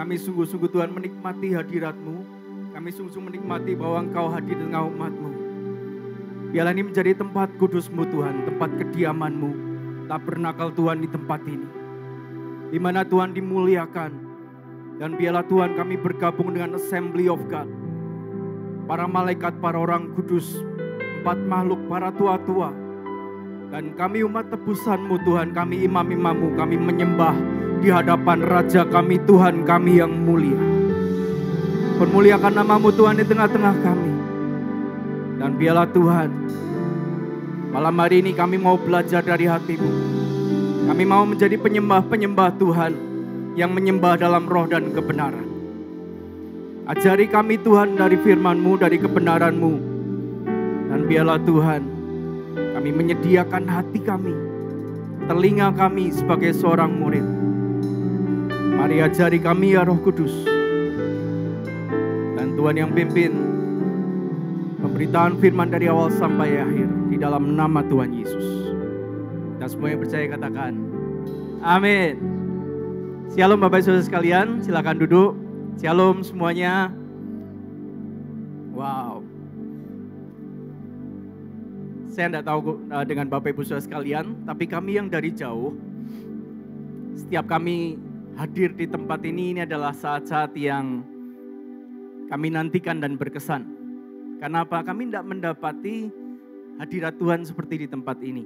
Kami sungguh-sungguh Tuhan menikmati hadirat-Mu. Kami sungguh-sungguh menikmati bahwa Engkau hadir di tengah umat-Mu. Biarlah ini menjadi tempat kudus-Mu Tuhan, tempat kediaman-Mu. Tabernakel Tuhan di tempat ini, di mana Tuhan dimuliakan. Dan biarlah Tuhan kami bergabung dengan Assembly of God, para malaikat, para orang kudus, 4 makhluk, para tua-tua. Dan kami umat tebusan-Mu Tuhan, kami imam-imam-Mu, kami menyembah di hadapan Raja kami, Tuhan kami yang mulia. Permuliakan nama-Mu Tuhan di tengah-tengah kami. Dan biarlah Tuhan, malam hari ini kami mau belajar dari hati-Mu. Kami mau menjadi penyembah-penyembah Tuhan yang menyembah dalam roh dan kebenaran. Ajari kami Tuhan dari firman-Mu, dari kebenaran-Mu. Dan biarlah Tuhan, kami menyediakan hati kami, telinga kami sebagai seorang murid. Mari ajari kami ya Roh Kudus. Dan Tuhan yang pimpin pemberitaan firman dari awal sampai akhir, di dalam nama Tuhan Yesus. Kita semua yang percaya katakan, amin. Shalom Bapak Ibu Saudara sekalian, silakan duduk. Shalom semuanya. Wow. Saya tidak tahu dengan Bapak Ibu Saudara sekalian, tapi kami yang dari jauh, setiap kami hadir di tempat ini adalah saat-saat yang kami nantikan dan berkesan. Karena apa? Kami tidak mendapati hadirat Tuhan seperti di tempat ini.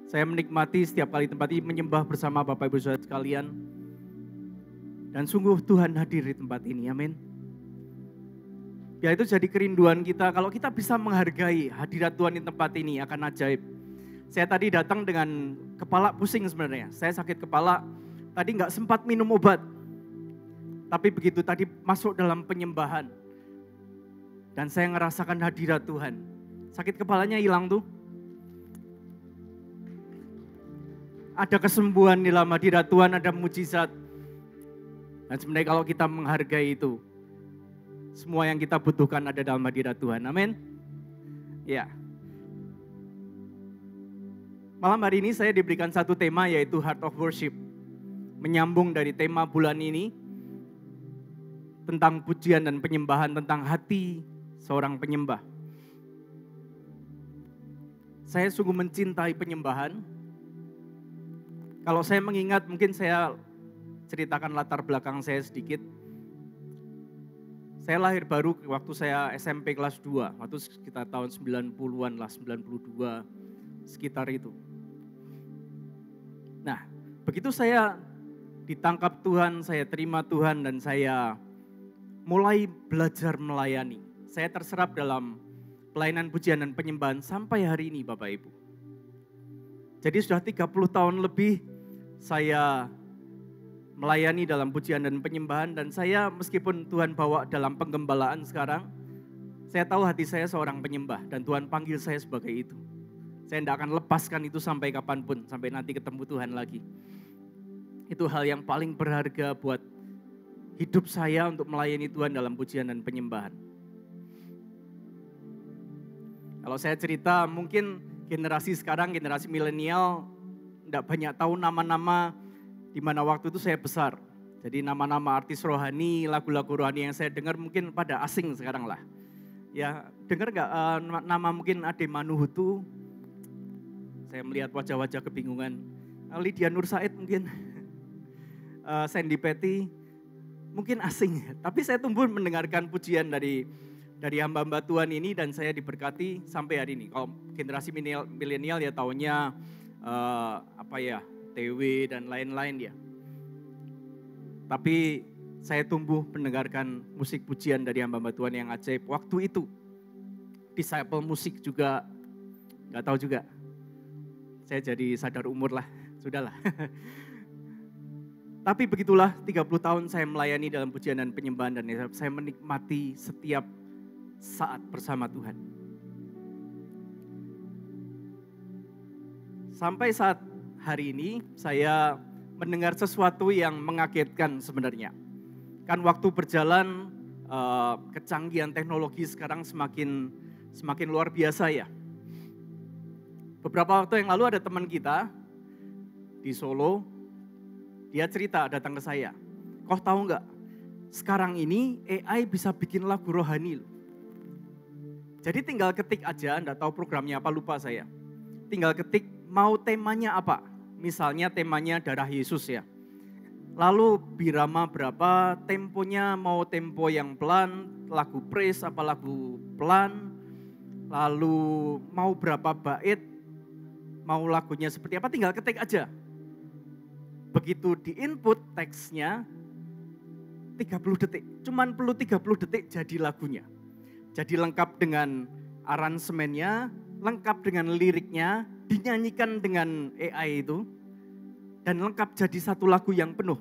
Saya menikmati setiap kali tempat ini menyembah bersama Bapak Ibu Saudara sekalian. Dan sungguh Tuhan hadir di tempat ini, amin. Ya itu jadi kerinduan kita, kalau kita bisa menghargai hadirat Tuhan di tempat ini akan ajaib. Saya tadi datang dengan kepala pusing sebenarnya, saya sakit kepala, tadi nggak sempat minum obat. Tapi begitu tadi masuk dalam penyembahan, dan saya ngerasakan hadirat Tuhan, sakit kepalanya hilang tuh. Ada kesembuhan di dalam hadirat Tuhan, ada mujizat. Dan sebenarnya kalau kita menghargai itu, semua yang kita butuhkan ada dalam hadirat Tuhan. Amin. Ya. Malam hari ini saya diberikan satu tema, yaitu Heart of Worship. Menyambung dari tema bulan ini, tentang pujian dan penyembahan, tentang hati seorang penyembah. Saya sungguh mencintai penyembahan. Kalau saya mengingat, mungkin saya ceritakan latar belakang saya sedikit. Saya lahir baru waktu saya SMP kelas 2, waktu sekitar tahun 90-an lah, 92, sekitar itu. Nah, begitu saya ditangkap Tuhan, saya terima Tuhan, dan saya mulai belajar melayani. Saya terserap dalam pelayanan pujian dan penyembahan sampai hari ini Bapak Ibu. Jadi sudah 30 tahun lebih saya melayani dalam pujian dan penyembahan, dan saya meskipun Tuhan bawa dalam penggembalaan sekarang, saya tahu hati saya seorang penyembah dan Tuhan panggil saya sebagai itu. Saya tidak akan lepaskan itu sampai kapanpun, sampai nanti ketemu Tuhan lagi. Itu hal yang paling berharga buat hidup saya untuk melayani Tuhan dalam pujian dan penyembahan. Kalau saya cerita, mungkin generasi sekarang, generasi milenial, tidak banyak tahu nama-nama di mana waktu itu saya besar. Jadi nama-nama artis rohani, lagu-lagu rohani yang saya dengar mungkin pada asing sekarang lah. Ya, dengar nggak nama mungkin Ade Manuhutu? Saya melihat wajah-wajah kebingungan. Lydia Nur Said mungkin, Sandy Petty, mungkin asing. Tapi saya tumbuh mendengarkan pujian dari hamba-hamba Tuhan ini, dan saya diberkati sampai hari ini. Kalau generasi milenial ya taunya TW dan lain-lain ya. Tapi saya tumbuh mendengarkan musik pujian dari hamba-hamba Tuhan yang ajaib. Waktu itu disciple musik juga nggak tahu juga. Saya jadi sadar umur lah, sudahlah. Tapi begitulah 30 tahun saya melayani dalam pujian dan penyembahan, dan saya menikmati setiap saat bersama Tuhan. Sampai saat hari ini saya mendengar sesuatu yang mengagetkan sebenarnya. Kan waktu berjalan, kecanggihan teknologi sekarang semakin luar biasa ya. Beberapa waktu yang lalu ada teman kita di Solo, dia cerita datang ke saya. Kau tahu nggak? Sekarang ini AI bisa bikin lagu rohani loh. Jadi tinggal ketik aja, enggak tahu programnya apa, lupa saya. Tinggal ketik mau temanya apa. Misalnya temanya darah Yesus ya. Lalu birama berapa, temponya mau tempo yang pelan, lagu praise apa lagu pelan. Lalu mau berapa bait, mau lagunya seperti apa, tinggal ketik aja. Begitu di input teksnya 30 detik, cuman perlu 30 detik jadi lagunya. Jadi lengkap dengan aransemennya, lengkap dengan liriknya, dinyanyikan dengan AI itu, dan lengkap jadi satu lagu yang penuh.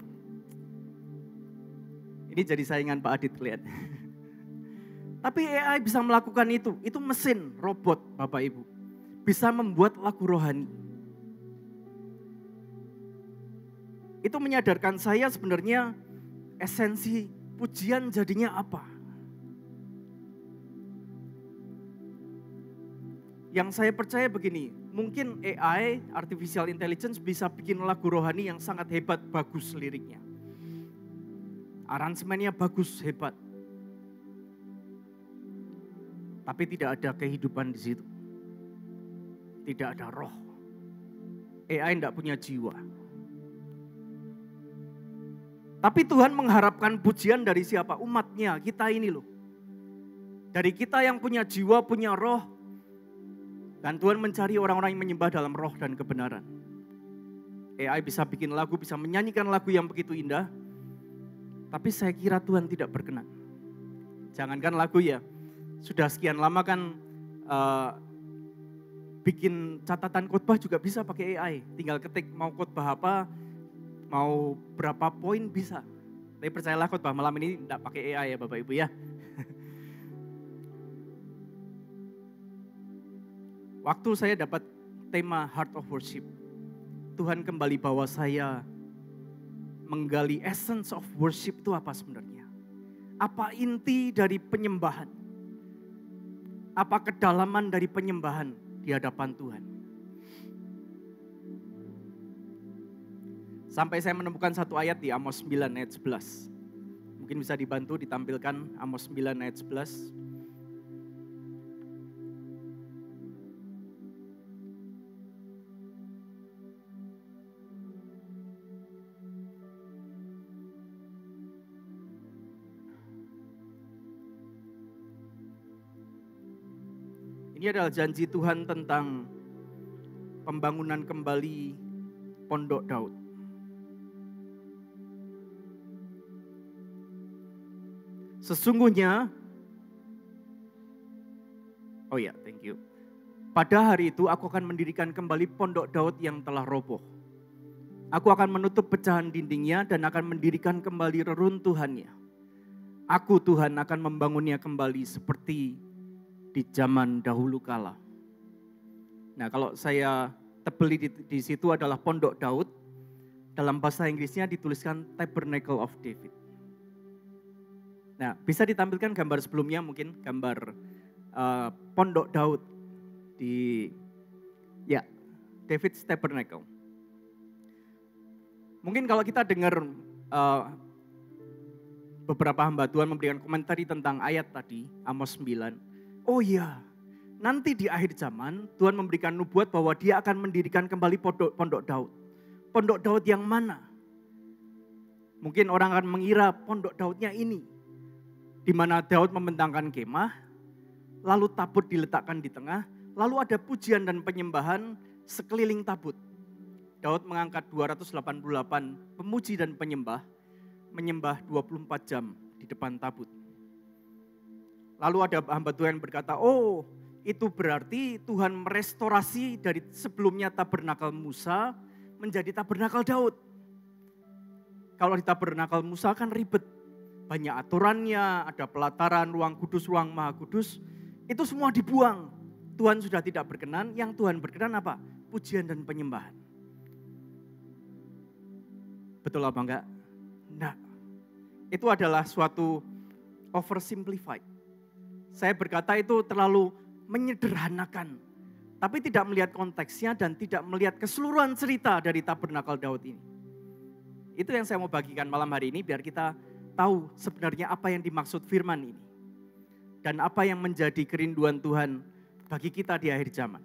Ini jadi saingan Pak Adit lihat. Tapi AI bisa melakukan itu mesin, robot Bapak Ibu. Bisa membuat lagu rohani. Itu menyadarkan saya sebenarnya esensi pujian jadinya apa. Yang saya percaya begini, mungkin AI, Artificial Intelligence bisa bikin lagu rohani yang sangat hebat, bagus liriknya. Aransemennya bagus, hebat. Tapi tidak ada kehidupan di situ. Tidak ada roh. AI tidak punya jiwa. Tapi Tuhan mengharapkan pujian dari siapa? Umatnya, kita ini loh. Dari kita yang punya jiwa, punya roh. Dan Tuhan mencari orang-orang yang menyembah dalam roh dan kebenaran. AI bisa bikin lagu, bisa menyanyikan lagu yang begitu indah. Tapi saya kira Tuhan tidak berkenan. Jangankan lagu ya, sudah sekian lama kan bikin catatan khotbah juga bisa pakai AI. Tinggal ketik mau khotbah apa, mau berapa poin bisa. Tapi percayalah khotbah malam ini tidak pakai AI ya Bapak Ibu ya. Waktu saya dapat tema Heart of Worship, Tuhan kembali bawa saya menggali essence of worship itu apa sebenarnya. Apa inti dari penyembahan? Apa kedalaman dari penyembahan di hadapan Tuhan? Sampai saya menemukan satu ayat di Amos 9 ayat 11. Mungkin bisa dibantu ditampilkan Amos 9 ayat 11. Ini adalah janji Tuhan tentang pembangunan kembali Pondok Daud. Sesungguhnya, thank you. Pada hari itu aku akan mendirikan kembali Pondok Daud yang telah roboh. Aku akan menutup pecahan dindingnya dan akan mendirikan kembali reruntuhannya. Aku Tuhan akan membangunnya kembali seperti di zaman dahulu kala. Nah, kalau saya tebeli di situ adalah Pondok Daud. Dalam bahasa Inggrisnya dituliskan Tabernacle of David. Nah, bisa ditampilkan gambar sebelumnya mungkin gambar Pondok Daud di David's Tabernacle. Mungkin kalau kita dengar beberapa hamba Tuhan memberikan komentari tentang ayat tadi, Amos 9. Oh iya, nanti di akhir zaman Tuhan memberikan nubuat bahwa dia akan mendirikan kembali Pondok Daud. Pondok Daud yang mana? Mungkin orang akan mengira Pondok Daudnya ini. Di mana Daud membentangkan kemah, lalu tabut diletakkan di tengah, lalu ada pujian dan penyembahan sekeliling tabut. Daud mengangkat 288 pemuji dan penyembah, menyembah 24 jam di depan tabut. Lalu ada hamba Tuhan yang berkata, oh itu berarti Tuhan merestorasi dari sebelumnya tabernakel Musa menjadi tabernakel Daud. Kalau di tabernakel Musa kan ribet, banyak aturannya, ada pelataran, ruang kudus, ruang maha kudus, itu semua dibuang. Tuhan sudah tidak berkenan, yang Tuhan berkenan apa? Pujian dan penyembahan. Betul apa enggak? Enggak. Itu adalah suatu oversimplified. Saya berkata itu terlalu menyederhanakan. Tapi tidak melihat konteksnya dan tidak melihat keseluruhan cerita dari tabernakel Daud ini. Itu yang saya mau bagikan malam hari ini biar kita tahu sebenarnya apa yang dimaksud firman ini. Dan apa yang menjadi kerinduan Tuhan bagi kita di akhir zaman.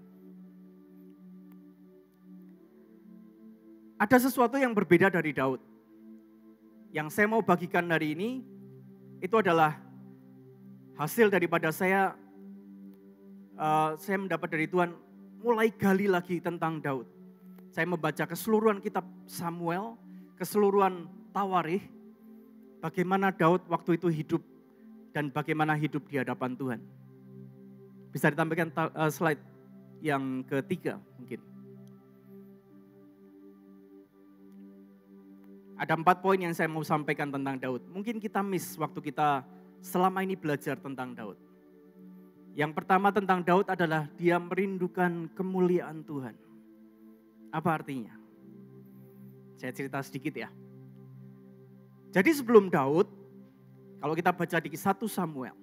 Ada sesuatu yang berbeda dari Daud. Yang saya mau bagikan hari ini, itu adalah hasil daripada saya mendapat dari Tuhan mulai gali lagi tentang Daud. Saya membaca keseluruhan kitab Samuel, keseluruhan Tawarikh, bagaimana Daud waktu itu hidup dan bagaimana hidup di hadapan Tuhan. Bisa ditampilkan slide yang ketiga mungkin. Ada 4 poin yang saya mau sampaikan tentang Daud. Mungkin kita miss waktu kita selama ini belajar tentang Daud. Yang pertama tentang Daud adalah dia merindukan kemuliaan Tuhan. Apa artinya? Saya cerita sedikit ya. Jadi sebelum Daud, kalau kita baca di 1 Samuel,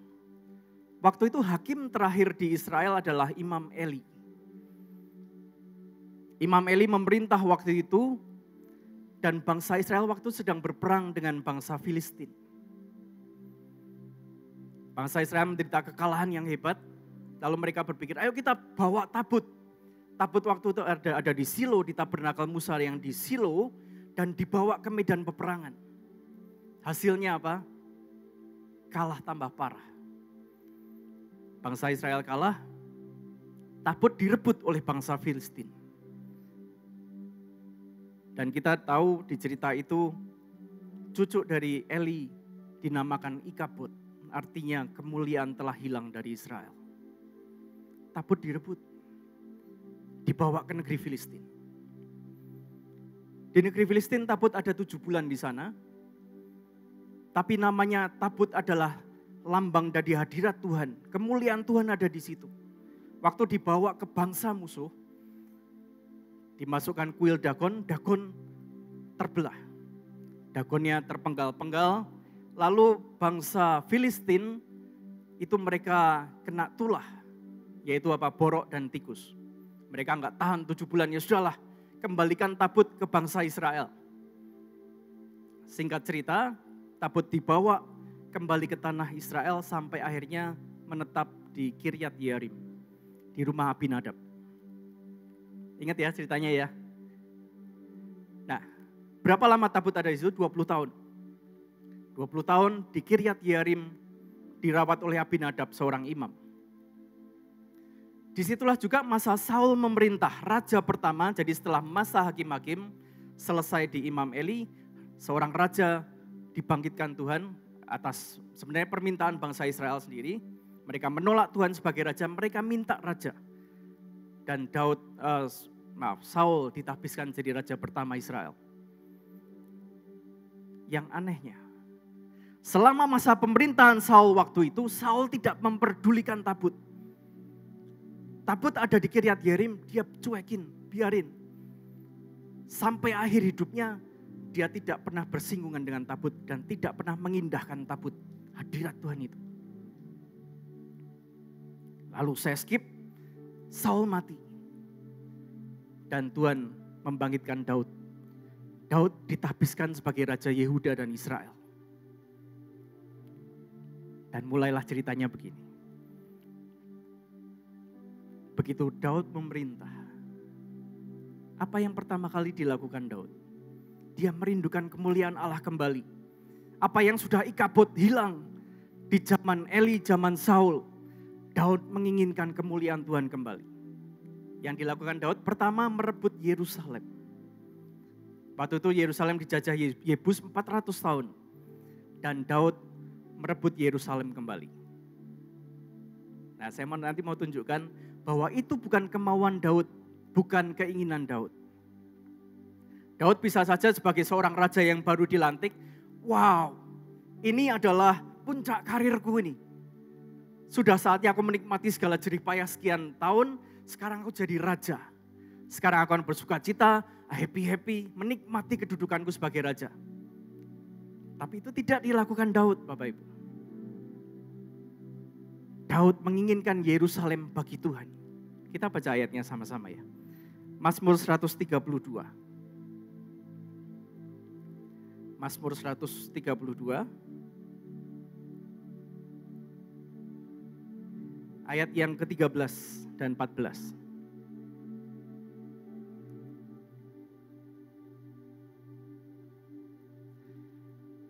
waktu itu hakim terakhir di Israel adalah Imam Eli. Imam Eli memerintah waktu itu dan bangsa Israel waktu sedang berperang dengan bangsa Filistin. Bangsa Israel menderita kekalahan yang hebat, lalu mereka berpikir, ayo kita bawa tabut. Tabut waktu itu ada di Silo, di tabernakel Musa yang di Silo, dan dibawa ke medan peperangan. Hasilnya apa? Kalah tambah parah. Bangsa Israel kalah, tabut direbut oleh bangsa Filistin. Dan kita tahu di cerita itu, cucu dari Eli dinamakan Ikabod, artinya kemuliaan telah hilang dari Israel. Tabut direbut, dibawa ke negeri Filistin. Di negeri Filistin tabut ada 7 bulan di sana, tapi namanya tabut adalah lambang dari hadirat Tuhan. Kemuliaan Tuhan ada di situ. Waktu dibawa ke bangsa musuh, dimasukkan kuil Dagon, Dagon terbelah. Dagonnya terpenggal-penggal, lalu bangsa Filistin itu mereka kena tulah, yaitu apa? Borok dan tikus. Mereka enggak tahan 7 bulan, ya sudahlah, kembalikan tabut ke bangsa Israel. Singkat cerita, tabut dibawa kembali ke tanah Israel sampai akhirnya menetap di Kiryat Yearim, di rumah Abinadab. Ingat ya ceritanya ya. Nah, berapa lama tabut ada di situ? 20 tahun. 20 tahun di Kiryat Yearim dirawat oleh Abinadab, seorang imam. Disitulah juga masa Saul memerintah, raja pertama. Jadi setelah masa hakim-hakim selesai di Imam Eli, seorang raja dibangkitkan Tuhan atas sebenarnya permintaan bangsa Israel sendiri. Mereka menolak Tuhan sebagai raja, mereka minta raja. Dan Saul ditahbiskan jadi raja pertama Israel. Yang anehnya, selama masa pemerintahan Saul waktu itu, Saul tidak memperdulikan tabut. Tabut ada di Kiryat Yearim, dia cuekin, biarin. Sampai akhir hidupnya, dia tidak pernah bersinggungan dengan tabut dan tidak pernah mengindahkan tabut hadirat Tuhan itu. Lalu saya skip, Saul mati. Dan Tuhan membangkitkan Daud. Daud ditahbiskan sebagai Raja Yehuda dan Israel. Dan mulailah ceritanya begini. Begitu Daud memerintah, apa yang pertama kali dilakukan Daud? Dia merindukan kemuliaan Allah kembali. Apa yang sudah Ikabod hilang di zaman Eli, zaman Saul, Daud menginginkan kemuliaan Tuhan kembali. Yang dilakukan Daud pertama merebut Yerusalem. Waktu itu Yerusalem dijajah Yebus 400 tahun. Dan Daud merebut Yerusalem kembali. Nah, saya nanti mau tunjukkan bahwa itu bukan kemauan Daud, bukan keinginan Daud. Daud bisa saja sebagai seorang raja yang baru dilantik, wow, ini adalah puncak karirku ini. Sudah saatnya aku menikmati segala jerih payah sekian tahun, sekarang aku jadi raja. Sekarang aku akan bersuka cita, happy-happy, menikmati kedudukanku sebagai raja. Tapi itu tidak dilakukan Daud, Bapak Ibu. Daud menginginkan Yerusalem bagi Tuhan. Kita baca ayatnya sama-sama ya. Mazmur 132. Mazmur 132 ayat yang ke-13 dan 14.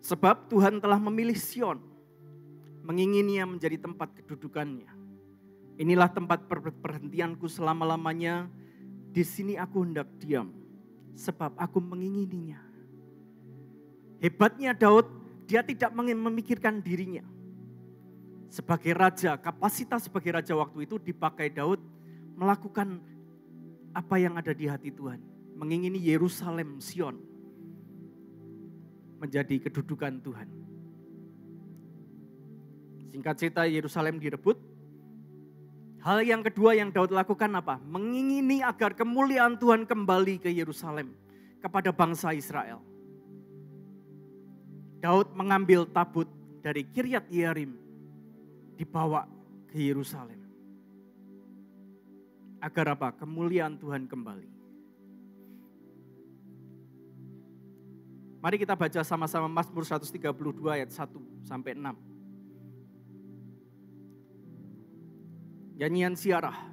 Sebab Tuhan telah memilih Sion, mengingininya menjadi tempat kedudukannya. Inilah tempat perhentianku selama-lamanya, di sini aku hendak diam, sebab aku mengingininya. Hebatnya Daud, dia tidak memikirkan dirinya. Sebagai raja, kapasitas sebagai raja waktu itu dipakai Daud melakukan apa yang ada di hati Tuhan. Mengingini Yerusalem, Sion, menjadi kedudukan Tuhan. Singkat cerita, Yerusalem direbut. Hal yang kedua yang Daud lakukan apa? Mengingini agar kemuliaan Tuhan kembali ke Yerusalem, kepada bangsa Israel. Daud mengambil tabut dari Kiryat Yearim, dibawa ke Yerusalem. Agar apa? Kemuliaan Tuhan kembali. Mari kita baca sama-sama Mazmur 132 ayat 1 sampai 6. Nyanyian Siarah.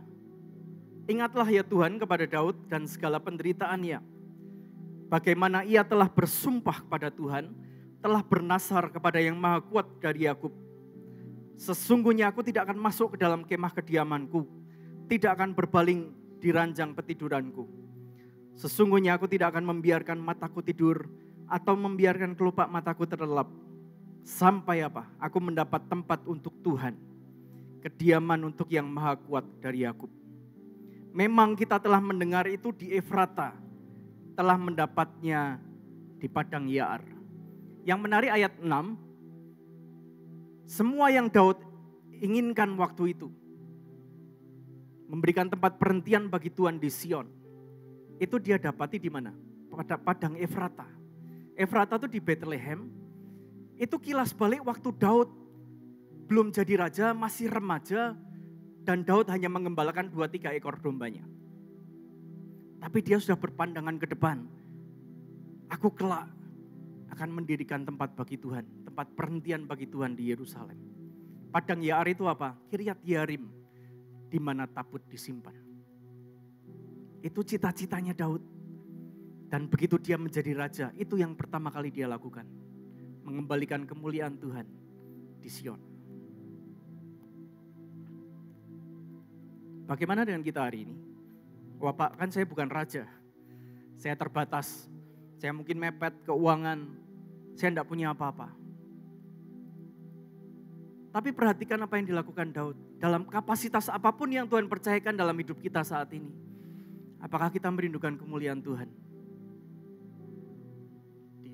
Ingatlah ya Tuhan kepada Daud dan segala penderitaannya. Bagaimana ia telah bersumpah kepada Tuhan, telah bernasar kepada yang maha kuat dari Yakub. Sesungguhnya aku tidak akan masuk ke dalam kemah kediamanku, tidak akan berbaling di ranjang petiduranku. Sesungguhnya aku tidak akan membiarkan mataku tidur, atau membiarkan kelopak mataku terlelap. Sampai apa? Aku mendapat tempat untuk Tuhan, kediaman untuk yang maha kuat dari Yakub. Memang kita telah mendengar itu di Efrata, telah mendapatnya di padang Yaar. Yang menarik ayat 6, semua yang Daud inginkan waktu itu, memberikan tempat perhentian bagi Tuhan di Sion, itu dia dapati di mana? Pada padang Efrata. Efrata itu di Bethlehem. Itu kilas balik waktu Daud belum jadi raja, masih remaja, dan Daud hanya mengembalakan 2-3 ekor dombanya. Tapi dia sudah berpandangan ke depan. Aku kelak akan mendirikan tempat bagi Tuhan, tempat perhentian bagi Tuhan di Yerusalem. Padang Yaar itu apa? Kiryat Yearim, di mana tabut disimpan. Itu cita-citanya Daud. Dan begitu dia menjadi raja, itu yang pertama kali dia lakukan. Mengembalikan kemuliaan Tuhan di Sion. Bagaimana dengan kita hari ini? Wah Pak, kan saya bukan raja. Saya terbatas. Saya mungkin mepet keuangan. Saya tidak punya apa-apa. Tapi perhatikan apa yang dilakukan Daud. Dalam kapasitas apapun yang Tuhan percayakan dalam hidup kita saat ini. Apakah kita merindukan kemuliaan Tuhan?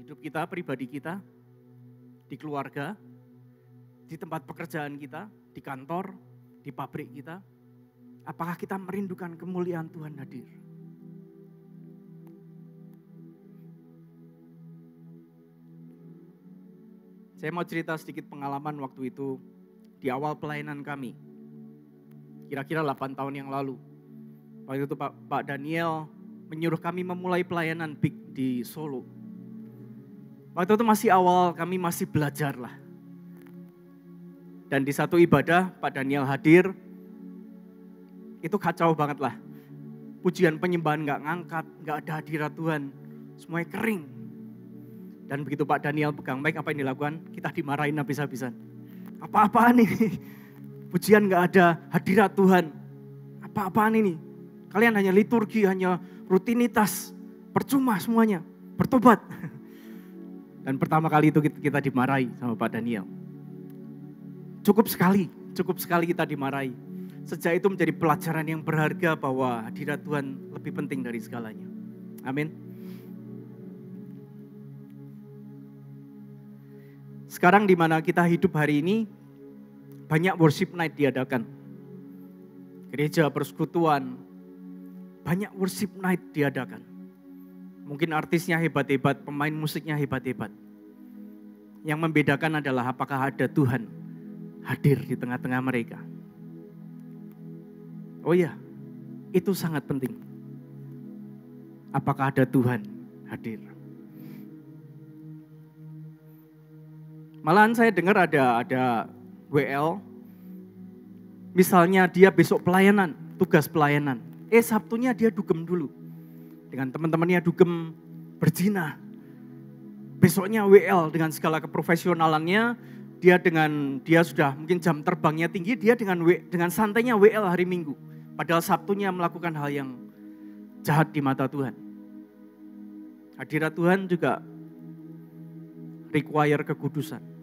Hidup kita, pribadi kita, di keluarga, di tempat pekerjaan kita, di kantor, di pabrik kita. Apakah kita merindukan kemuliaan Tuhan hadir? Saya mau cerita sedikit pengalaman waktu itu di awal pelayanan kami. Kira-kira 8 tahun yang lalu. Waktu itu Pak Daniel menyuruh kami memulai pelayanan big di Solo. Waktu itu masih awal, kami masih belajar lah. Dan di satu ibadah, Pak Daniel hadir, itu kacau banget lah. Pujian penyembahan gak ngangkat, gak ada hadirat Tuhan, semuanya kering. Dan begitu Pak Daniel pegang mic, apa yang dilakukan? Kita dimarahin habis-habisan. Apa-apaan ini? Pujian gak ada hadirat Tuhan. Apa-apaan ini? Kalian hanya liturgi, hanya rutinitas, percuma semuanya, bertobat. Dan pertama kali itu kita dimarahi sama Pak Daniel. Cukup sekali kita dimarahi. Sejak itu menjadi pelajaran yang berharga bahwa hadirat Tuhan lebih penting dari segalanya. Amin. Sekarang di mana kita hidup hari ini, banyak worship night diadakan. Gereja, persekutuan, banyak worship night diadakan. Mungkin artisnya hebat-hebat, pemain musiknya hebat-hebat. Yang membedakan adalah apakah ada Tuhan hadir di tengah-tengah mereka. Oh iya, itu sangat penting. Apakah ada Tuhan hadir? Malahan saya dengar ada WL, misalnya dia besok pelayanan, tugas pelayanan. Sabtunya dia dugem dulu. Dengan teman-temannya dugem berzina. Besoknya WL dengan segala keprofesionalannya, dia sudah mungkin jam terbangnya tinggi, dia dengan santainya WL hari Minggu. Padahal Sabtunya melakukan hal yang jahat di mata Tuhan. Hadirat Tuhan juga require kekudusan.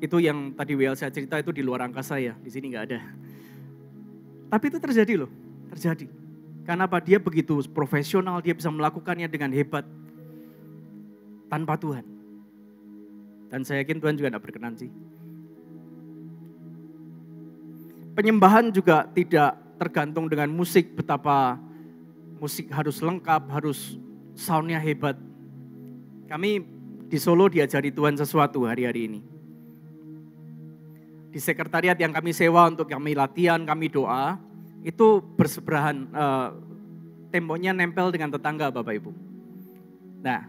Itu yang tadi WL saya cerita itu di luar angkasa ya, di sini nggak ada. Tapi itu terjadi loh, terjadi. Karena apa? Dia begitu profesional, dia bisa melakukannya dengan hebat tanpa Tuhan. Dan saya yakin Tuhan juga tidak berkenan sih. Penyembahan juga tidak tergantung dengan musik, betapa musik harus lengkap, harus soundnya hebat. Kami di Solo diajari Tuhan sesuatu hari-hari ini. Di sekretariat yang kami sewa untuk kami latihan, kami doa, itu bersebelahan, temboknya nempel dengan tetangga Bapak Ibu. Nah,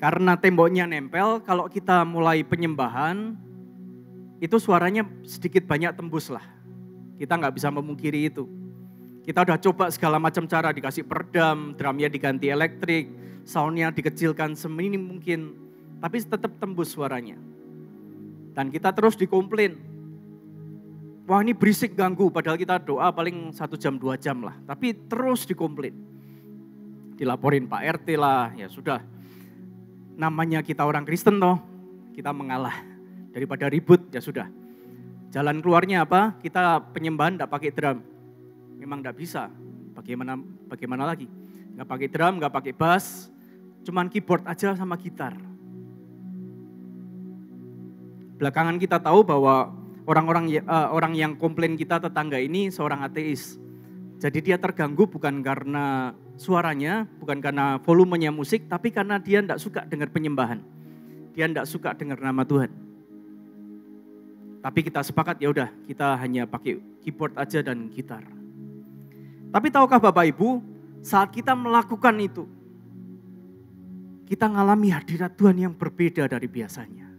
karena temboknya nempel, kalau kita mulai penyembahan, itu suaranya sedikit banyak tembus lah. Kita nggak bisa memungkiri itu. Kita udah coba segala macam cara, dikasih peredam, drumnya diganti elektrik, soundnya dikecilkan seminim mungkin, tapi tetap tembus suaranya. Dan kita terus dikomplain. Wah ini berisik ganggu, padahal kita doa paling 1 jam 2 jam lah. Tapi terus dikomplain. Dilaporin Pak RT lah, ya sudah. Namanya kita orang Kristen toh, kita mengalah. Daripada ribut, ya sudah. Jalan keluarnya apa? Kita penyembahan enggak pakai drum. Memang enggak bisa, bagaimana lagi. Enggak pakai drum, enggak pakai bass, cuman keyboard aja sama gitar. Belakangan kita tahu bahwa orang yang komplain kita tetangga ini seorang ateis. Jadi dia terganggu bukan karena suaranya, bukan karena volumenya musik, tapi karena dia tidak suka dengar penyembahan. Dia tidak suka dengar nama Tuhan. Tapi kita sepakat ya udah, kita hanya pakai keyboard aja dan gitar. Tapi tahukah Bapak Ibu, saat kita melakukan itu, kita mengalami hadirat Tuhan yang berbeda dari biasanya.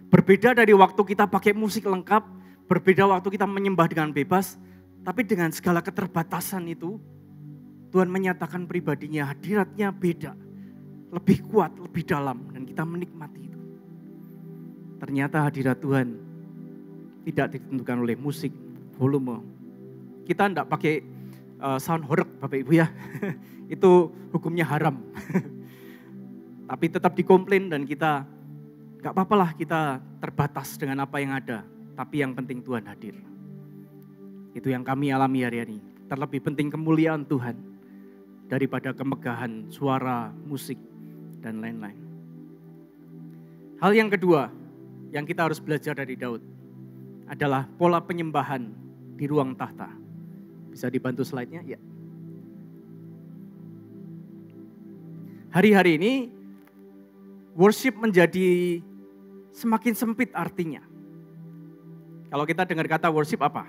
Berbeda dari waktu kita pakai musik lengkap, berbeda waktu kita menyembah dengan bebas, tapi dengan segala keterbatasan itu, Tuhan menyatakan pribadinya, hadiratnya beda, lebih kuat, lebih dalam, dan kita menikmati itu. Ternyata hadirat Tuhan tidak ditentukan oleh musik, volume. Kita tidak pakai sound horeg Bapak Ibu ya, itu hukumnya haram. Tapi tetap dikomplain dan kita gak apa-apalah kita terbatas dengan apa yang ada, tapi yang penting Tuhan hadir. Itu yang kami alami hari-hari. Terlebih penting kemuliaan Tuhan daripada kemegahan suara, musik, dan lain-lain. Hal yang kedua yang kita harus belajar dari Daud adalah pola penyembahan di ruang tahta. Bisa dibantu slide-nya? Ya. Hari-hari ini worship menjadi semakin sempit artinya. Kalau kita dengar kata worship apa?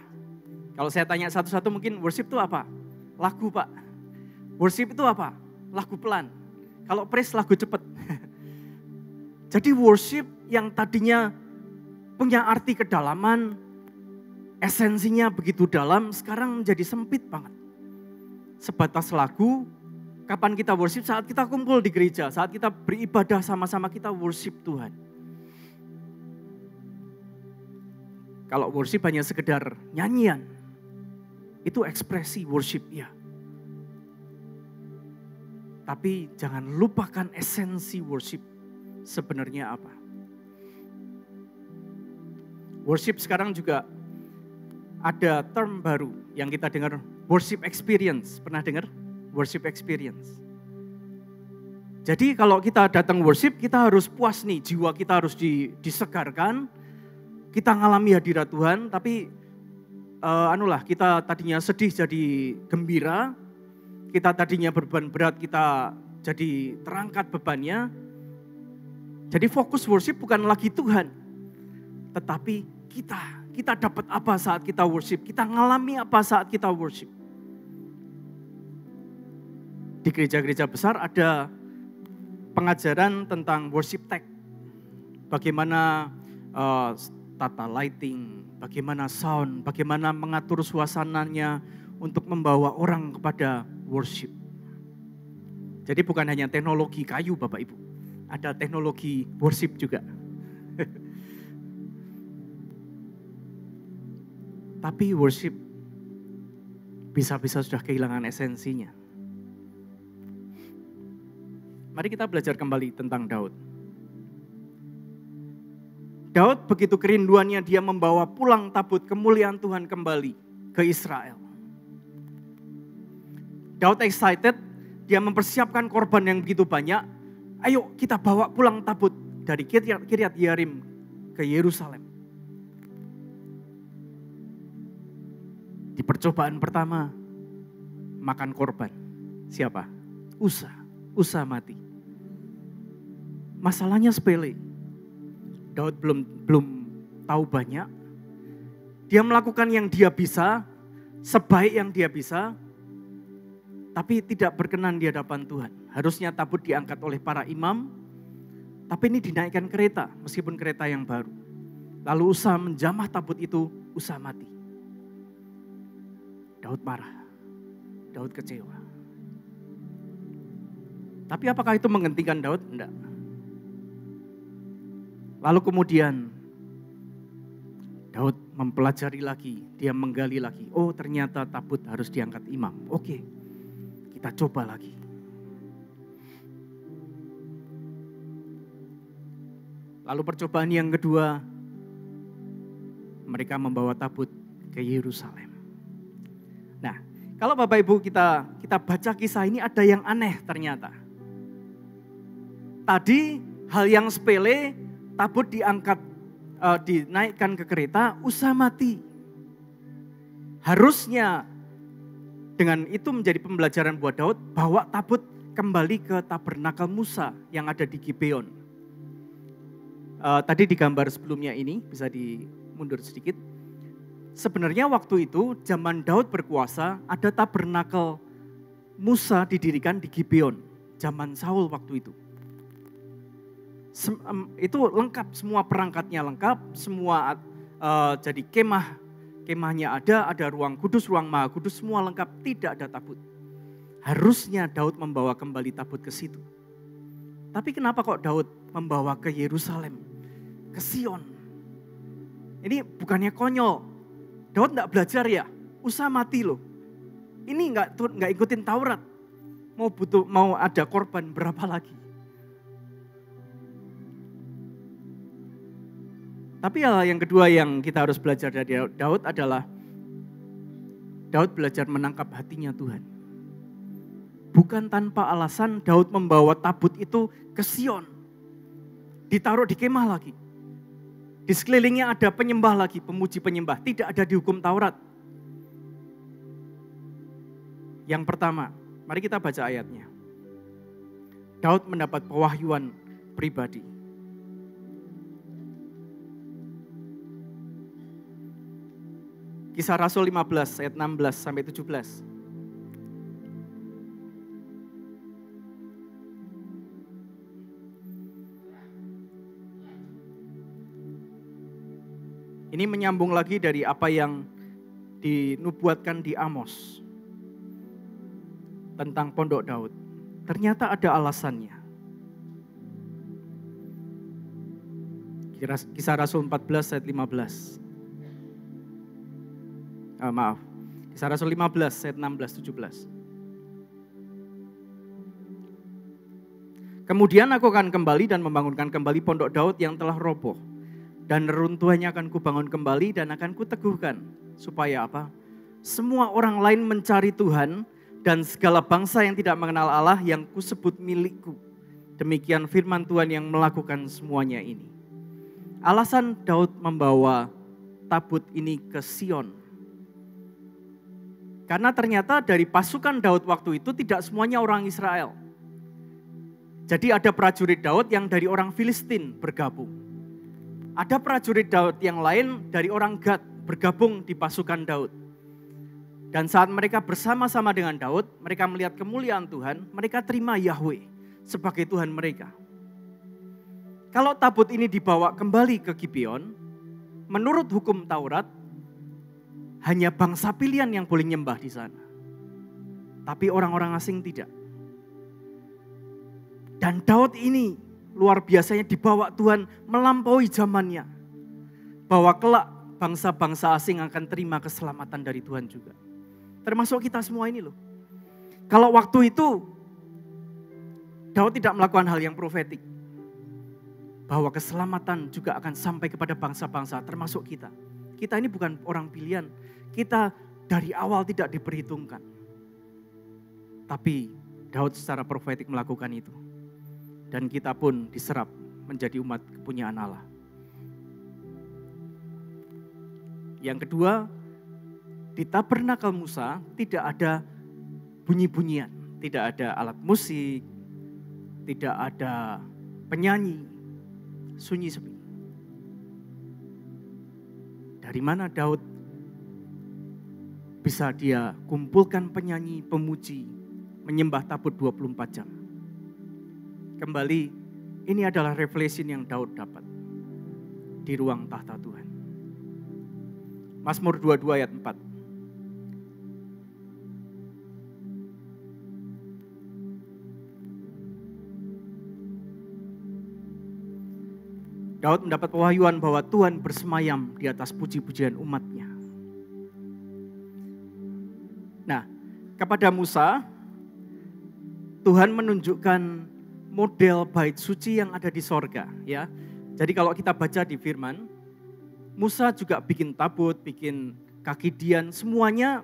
Kalau saya tanya satu-satu mungkin worship itu apa? Lagu Pak. Worship itu apa? Lagu pelan. Kalau praise lagu cepat. Jadi worship yang tadinya punya arti kedalaman, esensinya begitu dalam, sekarang menjadi sempit banget. Sebatas lagu, kapan kita worship? Saat kita kumpul di gereja, saat kita beribadah sama-sama kita worship Tuhan. Kalau worship hanya sekedar nyanyian, itu ekspresi worship ya. Tapi jangan lupakan esensi worship sebenarnya apa. Worship sekarang juga ada term baru yang kita dengar, worship experience. Pernah dengar? Worship experience. Jadi kalau kita datang worship, kita harus puas nih, jiwa kita harus disegarkan. Kita ngalami hadirat Tuhan, tapi kita tadinya sedih jadi gembira, kita tadinya beban berat kita jadi terangkat bebannya. Jadi fokus worship bukan lagi Tuhan, tetapi kita dapat apa saat kita worship, kita ngalami apa saat kita worship. Di gereja-gereja besar ada pengajaran tentang worship tag. bagaimana tata lighting, bagaimana sound, bagaimana mengatur suasananya untuk membawa orang kepada worship. Jadi bukan hanya teknologi kayu Bapak Ibu, ada teknologi worship juga. Tapi worship bisa-bisa sudah kehilangan esensinya. Mari kita belajar kembali tentang Daud. Daud begitu kerinduannya dia membawa pulang tabut kemuliaan Tuhan kembali ke Israel. Daud excited, dia mempersiapkan korban yang begitu banyak. Ayo kita bawa pulang tabut dari Kiryat Yearim ke Yerusalem. Di percobaan pertama, makan korban. Siapa? Usa mati. Masalahnya sepele. Daud belum tahu banyak. Dia melakukan yang dia bisa, sebaik yang dia bisa, tapi tidak berkenan di hadapan Tuhan. Harusnya tabut diangkat oleh para imam, tapi ini dinaikkan kereta, meskipun kereta yang baru. Lalu Usa menjamah tabut itu, Usa mati. Daud marah, Daud kecewa. Tapi apakah itu menghentikan Daud? Enggak. Lalu kemudian Daud mempelajari lagi, dia menggali lagi. Oh ternyata tabut harus diangkat imam. Oke, kita coba lagi. Lalu percobaan yang kedua, mereka membawa tabut ke Yerusalem. Nah, kalau Bapak Ibu kita baca kisah ini ada yang aneh ternyata. Tadi hal yang sepele, tabut diangkat, dinaikkan ke kereta, Usa mati. Harusnya dengan itu menjadi pembelajaran buat Daud, bawa tabut kembali ke tabernakel Musa yang ada di Gibeon. Tadi di gambar sebelumnya ini, bisa dimundur sedikit. Sebenarnya waktu itu zaman Daud berkuasa ada tabernakel Musa didirikan di Gibeon. Zaman Saul waktu itu. Itu lengkap, semua perangkatnya lengkap, semua jadi kemahnya ada ruang kudus, ruang maha kudus, semua lengkap, tidak ada tabut. Harusnya Daud membawa kembali tabut ke situ. Tapi kenapa kok Daud membawa ke Yerusalem, ke Sion? Ini bukannya konyol. Daud enggak belajar ya, Usa mati loh. Ini enggak ikutin Taurat. Mau ada korban berapa lagi? Tapi hal yang kedua yang kita harus belajar dari Daud adalah Daud belajar menangkap hatinya Tuhan. Bukan tanpa alasan Daud membawa tabut itu ke Sion. Ditaruh di kemah lagi. Di sekelilingnya ada penyembah lagi, pemuji penyembah. Tidak ada di hukum Taurat. Yang pertama, mari kita baca ayatnya. Daud mendapat pewahyuan pribadi. Kisah Rasul 15 ayat 16 sampai 17. Ini menyambung lagi dari apa yang dinubuatkan di Amos tentang pondok Daud. Ternyata ada alasannya. Kisah Rasul 14 ayat 15. Kisah Rasul 15 ayat 16-17. Kemudian aku akan kembali dan membangunkan kembali pondok Daud yang telah roboh. Dan reruntuhannya akan kubangun kembali dan akan kuteguhkan. Supaya apa? Semua orang lain mencari Tuhan dan segala bangsa yang tidak mengenal Allah yang kusebut milikku. Demikian firman Tuhan yang melakukan semuanya ini. Alasan Daud membawa tabut ini ke Sion. Karena ternyata dari pasukan Daud waktu itu tidak semuanya orang Israel. Jadi ada prajurit Daud yang dari orang Filistin bergabung. Ada prajurit Daud yang lain dari orang Gad bergabung di pasukan Daud. Dan saat mereka bersama-sama dengan Daud, mereka melihat kemuliaan Tuhan, mereka terima Yahweh sebagai Tuhan mereka. Kalau tabut ini dibawa kembali ke Gibeon, menurut hukum Taurat, hanya bangsa pilihan yang boleh nyembah di sana. Tapi orang-orang asing tidak. Dan Daud ini luar biasanya dibawa Tuhan melampaui zamannya. Bahwa kelak bangsa-bangsa asing akan terima keselamatan dari Tuhan juga. Termasuk kita semua ini loh. Kalau waktu itu Daud tidak melakukan hal yang profetik. Bahwa keselamatan juga akan sampai kepada bangsa-bangsa termasuk kita. Kita ini bukan orang pilihan. Kita dari awal tidak diperhitungkan. Tapi Daud secara profetik melakukan itu. Dan kita pun diserap menjadi umat kepunyaan Allah. Yang kedua, di tabernakel Musa tidak ada bunyi-bunyian. Tidak ada alat musik, tidak ada penyanyi, sunyi sepi. Dari mana Daud bisa dia kumpulkan penyanyi, pemuji, menyembah tabut 24 jam. Kembali, ini adalah revelation yang Daud dapat di ruang tahta Tuhan. Mazmur 22 ayat 4. Daud mendapat pewahyuan bahwa Tuhan bersemayam di atas puji-pujian umatnya. Nah, kepada Musa, Tuhan menunjukkan model bait suci yang ada di sorga. Ya. Jadi kalau kita baca di firman, Musa juga bikin tabut, bikin kaki dian, semuanya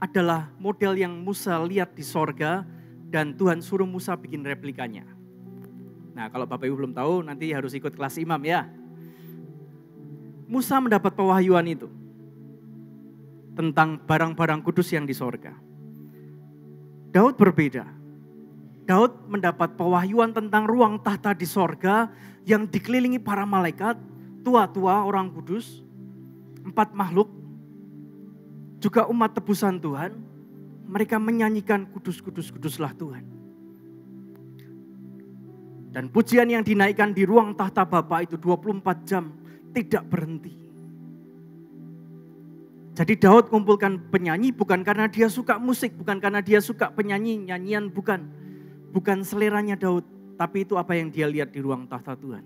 adalah model yang Musa lihat di sorga dan Tuhan suruh Musa bikin replikanya. Nah kalau Bapak Ibu belum tahu nanti harus ikut kelas imam ya. Musa mendapat pewahyuan itu tentang barang-barang kudus yang di sorga. Daud berbeda. Daud mendapat pewahyuan tentang ruang tahta di sorga yang dikelilingi para malaikat, tua-tua orang kudus, 4 makhluk, juga umat tebusan Tuhan. Mereka menyanyikan kudus, kudus, kuduslah Tuhan. Dan pujian yang dinaikkan di ruang tahta Bapa itu 24 jam tidak berhenti. Jadi Daud kumpulkan penyanyi bukan karena dia suka musik, bukan karena dia suka penyanyi, nyanyian, bukan. Bukan seleranya Daud, tapi itu apa yang dia lihat di ruang tahta Tuhan.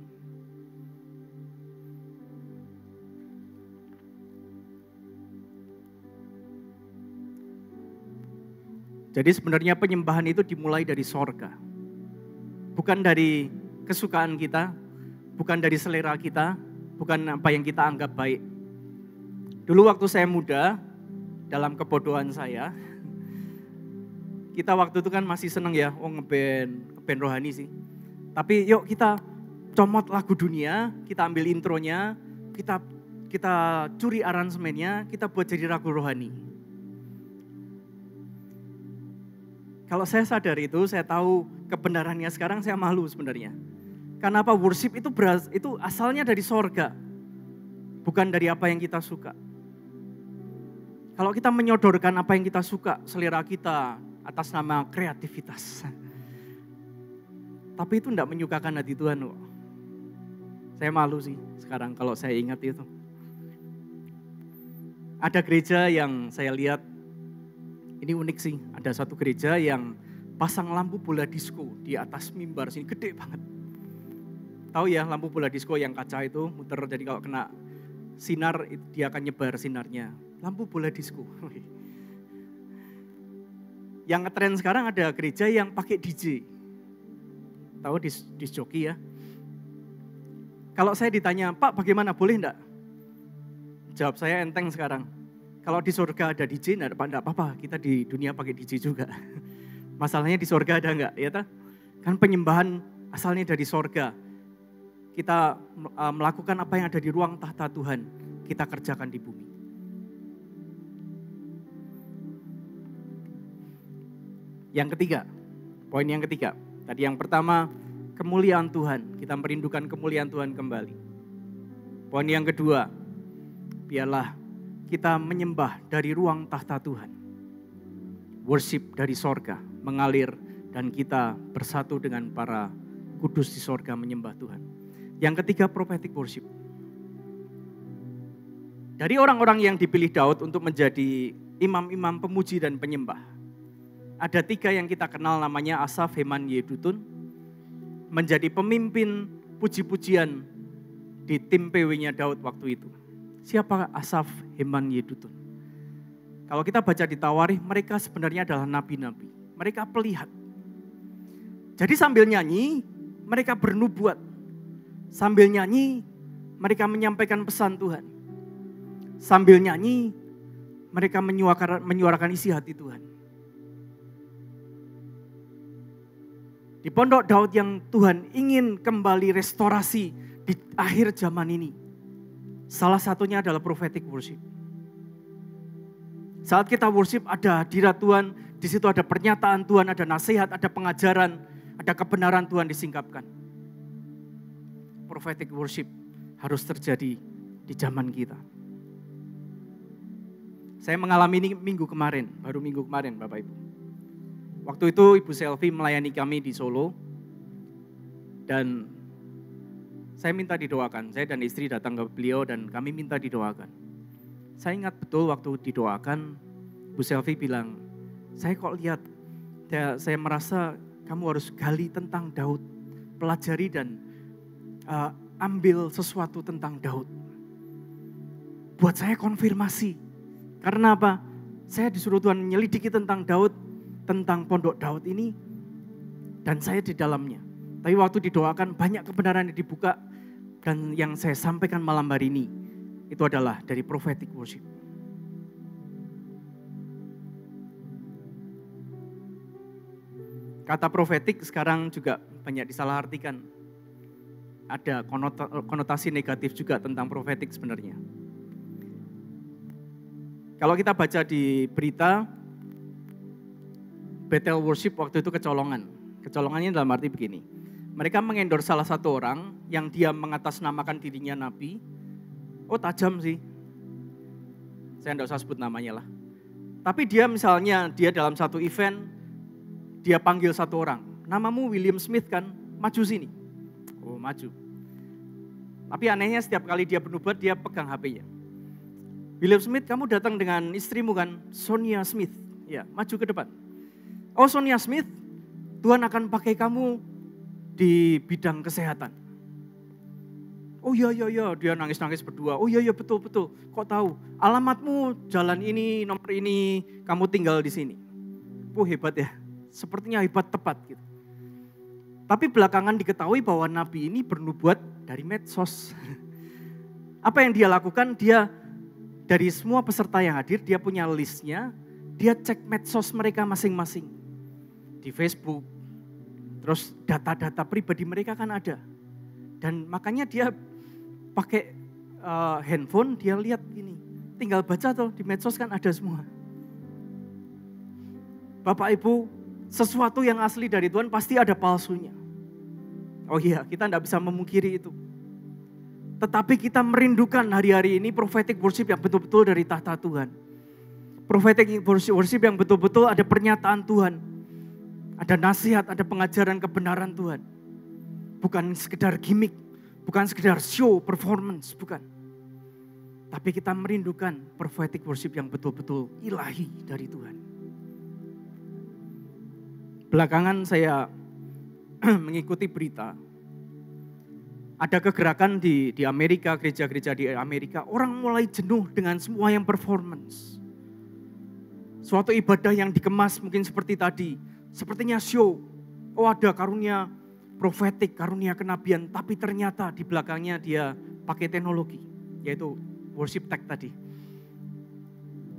Jadi sebenarnya penyembahan itu dimulai dari sorga. Bukan dari kesukaan kita, bukan dari selera kita, bukan apa yang kita anggap baik. Dulu waktu saya muda, dalam kebodohan saya, kita waktu itu kan masih seneng ya, ngeband rohani sih. Tapi yuk kita comot lagu dunia, kita ambil intronya, kita curi aransemennya, kita buat jadi lagu rohani. Kalau saya sadar itu, saya tahu kebenarannya sekarang, saya malu sebenarnya. Karena apa? Worship itu asalnya dari sorga, bukan dari apa yang kita suka. Kalau kita menyodorkan apa yang kita suka, selera kita atas nama kreativitas. Tapi itu tidak menyukakan hati Tuhan kok. Saya malu sih sekarang kalau saya ingat itu. Ada gereja yang saya lihat, ini unik sih, ada satu gereja yang pasang lampu bola disco di atas mimbar sini, gede banget. Tahu ya lampu bola disco yang kaca itu muter, jadi kalau kena sinar dia akan nyebar sinarnya. Lampu bola disco. Yang ngetren sekarang ada gereja yang pakai DJ. Tahu disc jockey ya. Kalau saya ditanya, Pak bagaimana, boleh enggak? Jawab saya enteng sekarang. Kalau di surga ada DJ, enggak apa-apa, kita di dunia pakai DJ juga. Masalahnya di surga ada enggak? Ya ta? Kan penyembahan asalnya dari surga. Kita melakukan apa yang ada di ruang tahta Tuhan, kita kerjakan di bumi. Yang ketiga, poin yang ketiga. Tadi yang pertama, kemuliaan Tuhan. Kita merindukan kemuliaan Tuhan kembali. Poin yang kedua, biarlah kita menyembah dari ruang tahta Tuhan. Worship dari sorga mengalir dan kita bersatu dengan para kudus di sorga menyembah Tuhan. Yang ketiga, prophetic worship. Dari orang-orang yang dipilih Daud untuk menjadi imam-imam pemuji dan penyembah, ada 3 yang kita kenal, namanya Asaf, Heman, Yedutun, menjadi pemimpin puji-pujian di tim PW-nya Daud waktu itu. Siapa Asaf, Heman, Yedutun? Kalau kita baca di Tawarikh, mereka sebenarnya adalah nabi-nabi. Mereka pelihat. Jadi sambil nyanyi, mereka bernubuat. Sambil nyanyi, mereka menyampaikan pesan Tuhan. Sambil nyanyi, mereka menyuarakan isi hati Tuhan. Di pondok Daud yang Tuhan ingin kembali restorasi di akhir zaman ini, salah satunya adalah prophetic worship. Saat kita worship, ada hadirat Tuhan, di situ ada pernyataan Tuhan, ada nasihat, ada pengajaran, ada kebenaran Tuhan disingkapkan. Prophetic worship harus terjadi di zaman kita. Saya mengalami ini baru minggu kemarin Bapak Ibu. Waktu itu Ibu Selvi melayani kami di Solo, dan saya minta didoakan. Saya dan istri datang ke beliau dan kami minta didoakan. Saya ingat betul waktu didoakan, Bu Selvi bilang, saya kok lihat, saya merasa kamu harus gali tentang Daud, pelajari dan ambil sesuatu tentang Daud. Buat saya konfirmasi. Karena apa? Saya disuruh Tuhan menyelidiki tentang Daud, tentang pondok Daud ini, dan saya di dalamnya. Tapi waktu didoakan banyak kebenaran yang dibuka, dan yang saya sampaikan malam hari ini, itu adalah dari prophetic worship. Kata prophetic sekarang juga banyak disalahartikan. Ada konotasi negatif juga tentang prophetic sebenarnya. Kalau kita baca di berita, Bethel Worship waktu itu kecolongan. Kecolongannya dalam arti begini. Mereka mengendorse salah satu orang yang dia mengatasnamakan dirinya nabi. Oh, tajam sih. Saya tidak usah sebut namanya lah. Tapi dia misalnya, dia dalam satu event, dia panggil satu orang. Namamu William Smith kan? Maju sini. Oh, maju. Tapi anehnya setiap kali dia bernubuat, dia pegang HP-nya. William Smith, kamu datang dengan istrimu kan? Sonia Smith. Ya, maju ke depan. Oh, Sonia Smith, Tuhan akan pakai kamu di bidang kesehatan. Oh iya, dia nangis-nangis berdua. Oh iya, betul. Kok tahu? Alamatmu jalan ini, nomor ini, kamu tinggal di sini. Oh, hebat ya. Sepertinya hebat, tepat gitu. Tapi belakangan diketahui bahwa nabi ini bernubuat dari medsos. Apa yang dia lakukan? Dia dari semua peserta yang hadir, dia punya listnya, dia cek medsos mereka masing-masing. Di Facebook, terus data-data pribadi mereka kan ada. Dan makanya dia pakai handphone, dia lihat gini. Tinggal baca tuh, di medsos kan ada semua. Bapak Ibu, sesuatu yang asli dari Tuhan pasti ada palsunya. Oh iya, kita tidak bisa memungkiri itu. Tetapi kita merindukan hari-hari ini prophetic worship yang betul-betul dari tahta Tuhan. Prophetic worship yang betul-betul ada pernyataan Tuhan. Ada nasihat, ada pengajaran kebenaran Tuhan. Bukan sekedar gimmick, bukan sekedar show, performance, bukan. Tapi kita merindukan prophetic worship yang betul-betul ilahi dari Tuhan. Belakangan saya mengikuti berita. Ada kegerakan di Amerika, gereja-gereja di Amerika, orang mulai jenuh dengan semua yang performance. Suatu ibadah yang dikemas mungkin seperti tadi, sepertinya show. Oh, ada karunia profetik, karunia kenabian, tapi ternyata di belakangnya dia pakai teknologi, yaitu worship tech tadi.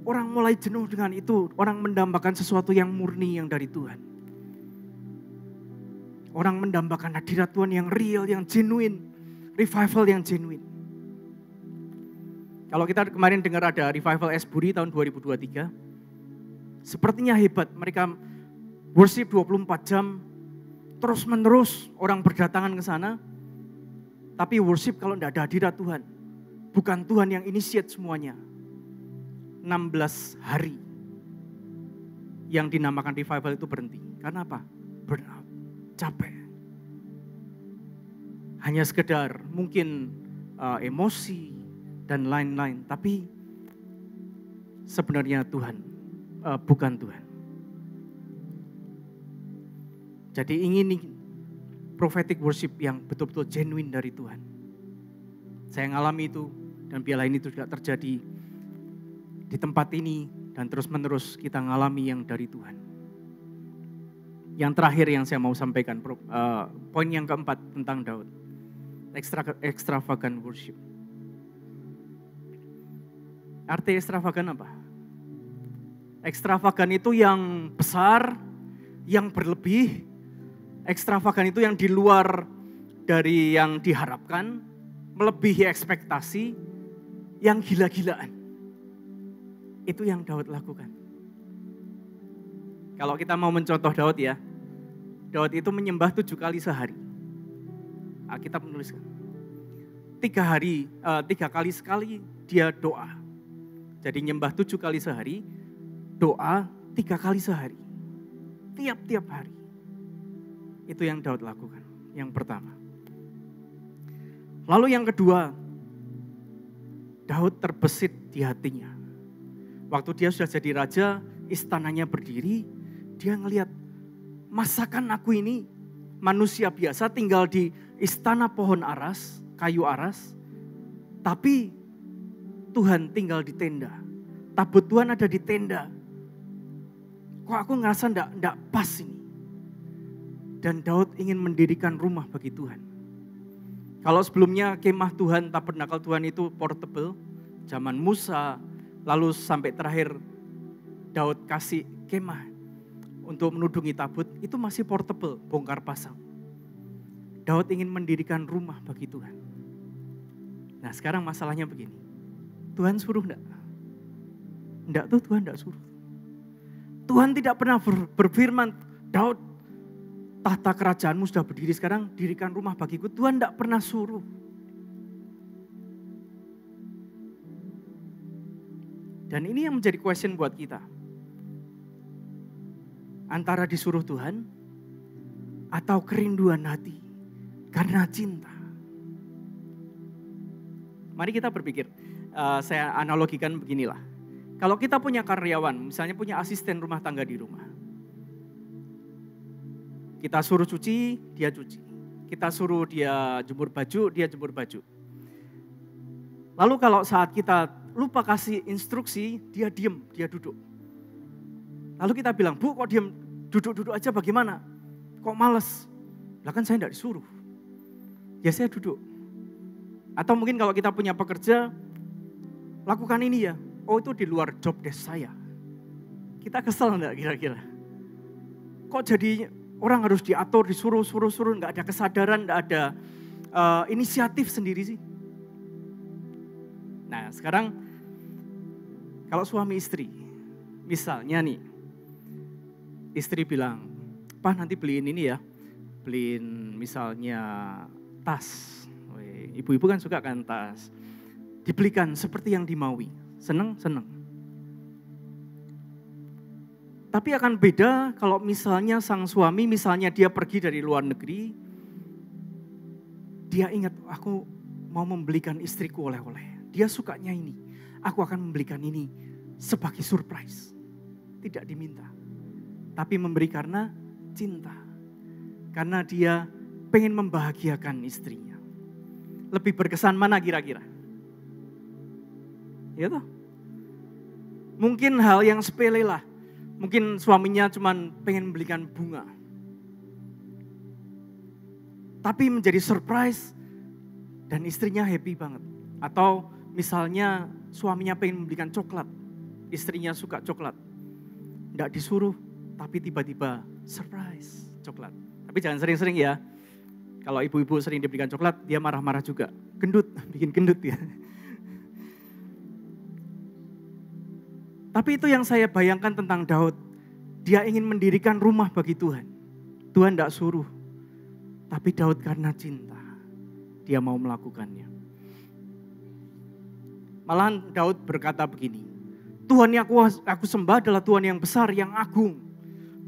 Orang mulai jenuh dengan itu, orang mendambakan sesuatu yang murni yang dari Tuhan. Orang mendambakan hadirat Tuhan yang real, yang genuine. Revival yang genuine. Kalau kita kemarin dengar ada revival Esburi tahun 2023. Sepertinya hebat, mereka worship 24 jam. Terus menerus orang berdatangan ke sana. Tapi worship kalau tidak ada hadirat Tuhan. Bukan Tuhan yang initiate semuanya. 16 hari yang dinamakan revival itu berhenti. Karena apa? Burnout, capek. hanya sekedar mungkin emosi dan lain-lain. Tapi sebenarnya Tuhan bukan Tuhan. Jadi ingin prophetic worship yang betul-betul genuine dari Tuhan. Saya ngalami itu dan biarlah ini juga terjadi di tempat ini dan terus-menerus kita ngalami yang dari Tuhan. Yang terakhir yang saya mau sampaikan, poin yang keempat tentang Daud. Extravagant worship. Arti extravagant apa? Extravagant itu yang besar, yang berlebih. Extravagant itu yang di luar dari yang diharapkan, melebihi ekspektasi, yang gila-gilaan. Itu yang Daud lakukan. Kalau kita mau mencontoh Daud ya, Daud itu menyembah 7 kali sehari. Alkitab menuliskan. 3 kali sekali dia doa. Jadi nyembah 7 kali sehari, doa 3 kali sehari. Tiap-tiap hari. Itu yang Daud lakukan, yang pertama. Lalu yang kedua, Daud terbesit di hatinya. Waktu dia sudah jadi raja, istananya berdiri, dia ngelihat, masakan aku ini manusia biasa tinggal di istana pohon aras, kayu aras, tapi Tuhan tinggal di tenda. Tabut Tuhan ada di tenda. Kok aku ngerasa enggak pas ini. Dan Daud ingin mendirikan rumah bagi Tuhan. Kalau sebelumnya kemah Tuhan, tabernakel Tuhan itu portable, zaman Musa, lalu sampai terakhir Daud kasih kemah untuk menudungi tabut, itu masih portable, bongkar pasang. Daud ingin mendirikan rumah bagi Tuhan. Nah sekarang masalahnya begini, Tuhan suruh enggak? Enggak tuh, Tuhan enggak suruh. Tuhan tidak pernah berfirman, Daud, tahta kerajaanmu sudah berdiri sekarang, dirikan rumah bagiku. Tuhan enggak pernah suruh. Dan ini yang menjadi question buat kita. Antara disuruh Tuhan atau kerinduan hati karena cinta. Mari kita berpikir, saya analogikan beginilah. Kalau kita punya karyawan, misalnya punya asisten rumah tangga di rumah. Kita suruh cuci, dia cuci. Kita suruh dia jemur baju, dia jemur baju. Lalu kalau saat kita lupa kasih instruksi, dia diem, dia duduk. Lalu kita bilang, Bu kok diem, duduk-duduk aja bagaimana? Kok males? Lah kan saya enggak disuruh. Ya saya duduk. Atau mungkin kalau kita punya pekerja, lakukan ini ya. Oh itu di luar job desk saya. Kita kesel enggak kira-kira? Kok jadi orang harus diatur, disuruh, enggak ada kesadaran, enggak ada inisiatif sendiri sih. Nah sekarang kalau suami istri, misalnya nih, istri bilang, Pak nanti beliin ini ya, beliin misalnya tas. Ibu-ibu kan suka kan tas. Dibelikan seperti yang dimaui, seneng. Tapi akan beda kalau misalnya sang suami, misalnya dia pergi dari luar negeri, dia ingat aku mau membelikan istriku oleh-oleh. Dia sukanya ini, aku akan membelikan ini sebagai surprise. Tidak diminta, tapi memberi karena cinta. Karena dia pengen membahagiakan istrinya. Lebih berkesan mana kira-kira? Ya toh? Mungkin hal yang sepele lah. Mungkin suaminya cuma pengen membelikan bunga. Tapi menjadi surprise dan istrinya happy banget. Atau misalnya suaminya pengen membelikan coklat. Istrinya suka coklat. Nggak disuruh, tapi tiba-tiba surprise coklat. Tapi jangan sering-sering ya. Kalau ibu-ibu sering diberikan coklat, dia marah-marah juga. Gendut, bikin gendut ya. Tapi itu yang saya bayangkan tentang Daud. Dia ingin mendirikan rumah bagi Tuhan. Tuhan tidak suruh. Tapi Daud karena cinta, dia mau melakukannya. Malahan Daud berkata begini, Tuhan yang aku sembah adalah Tuhan yang besar, yang agung.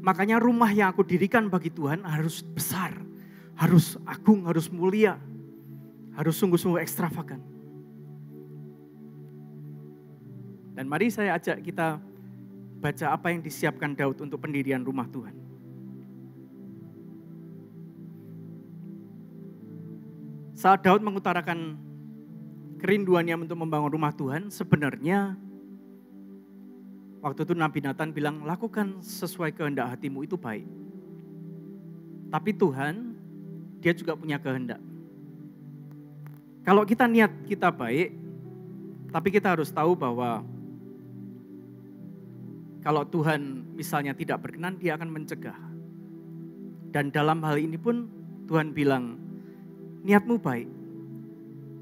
Makanya rumah yang aku dirikan bagi Tuhan harus besar, harus agung, harus mulia. Harus sungguh-sungguh ekstravagan. Dan mari saya ajak kita baca apa yang disiapkan Daud untuk pendirian rumah Tuhan. Saat Daud mengutarakan kerinduannya untuk membangun rumah Tuhan, sebenarnya waktu itu Nabi Nathan bilang, lakukan sesuai kehendak hatimu itu baik. Tapi Tuhan, dia juga punya kehendak. Kalau kita niat kita baik, tapi kita harus tahu bahwa kalau Tuhan misalnya tidak berkenan, dia akan mencegah. Dan dalam hal ini pun Tuhan bilang, niatmu baik,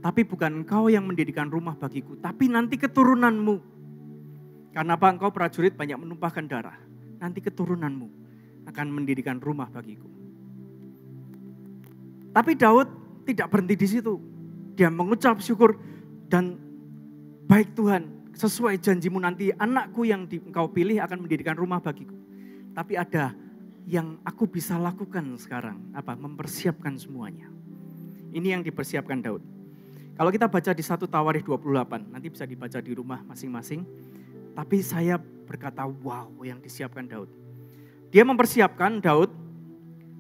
tapi bukan engkau yang mendirikan rumah bagiku, tapi nanti keturunanmu. Karena apa? Engkau prajurit banyak menumpahkan darah, nanti keturunanmu akan mendirikan rumah bagiku. Tapi Daud tidak berhenti di situ. Dia mengucap syukur dan baik Tuhan, sesuai janjimu nanti anakku yang engkau pilih akan mendirikan rumah bagiku. Tapi ada yang aku bisa lakukan sekarang, apa? Mempersiapkan semuanya. Ini yang dipersiapkan Daud. Kalau kita baca di 1 Tawarikh 28, nanti bisa dibaca di rumah masing-masing. Tapi saya berkata, wow, yang disiapkan Daud. Dia mempersiapkan Daud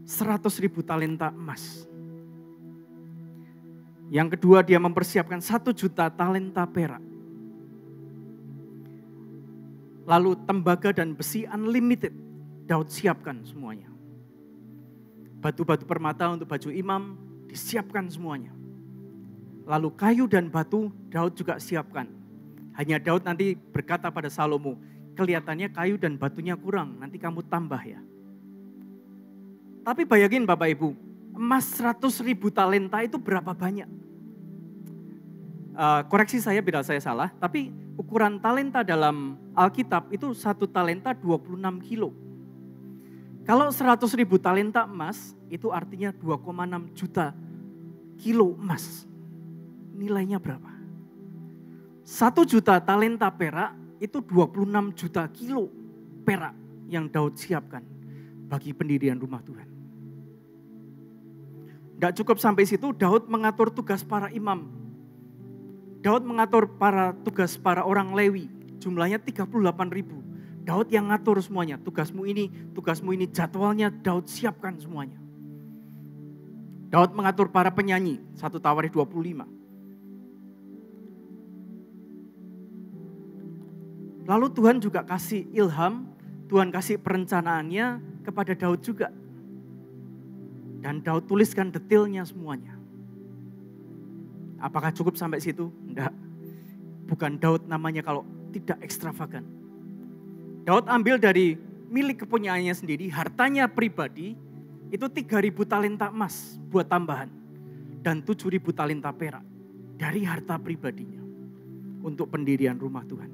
100.000 talenta emas. Yang kedua, dia mempersiapkan 1 juta talenta perak. Lalu tembaga dan besi unlimited, Daud siapkan semuanya. Batu-batu permata untuk baju imam, disiapkan semuanya. Lalu kayu dan batu, Daud juga siapkan. Hanya Daud nanti berkata pada Salomo, kelihatannya kayu dan batunya kurang, nanti kamu tambah ya. Tapi bayangin Bapak Ibu, emas 100.000 talenta itu berapa banyak? Koreksi saya bila saya salah, tapi ukuran talenta dalam Alkitab itu 1 talenta 26 kilo. Kalau 100.000 talenta emas, itu artinya 2,6 juta kilo emas. Nilainya berapa? 1 juta talenta perak, itu 26 juta kilo perak yang Daud siapkan bagi pendirian rumah Tuhan. Tidak cukup sampai situ, Daud mengatur tugas para imam. Daud mengatur tugas para orang Lewi, jumlahnya 38.000. Daud yang ngatur semuanya, tugasmu ini, jadwalnya Daud siapkan semuanya. Daud mengatur para penyanyi, 1 Tawarikh 25. Lalu Tuhan juga kasih ilham, Tuhan kasih perencanaannya kepada Daud juga. Dan Daud tuliskan detailnya semuanya. Apakah cukup sampai situ? Enggak. Bukan Daud namanya kalau tidak ekstravagan. Daud ambil dari milik kepunyaannya sendiri, hartanya pribadi, itu 3.000 talenta emas buat tambahan. Dan 7.000 talenta perak dari harta pribadinya untuk pendirian rumah Tuhan.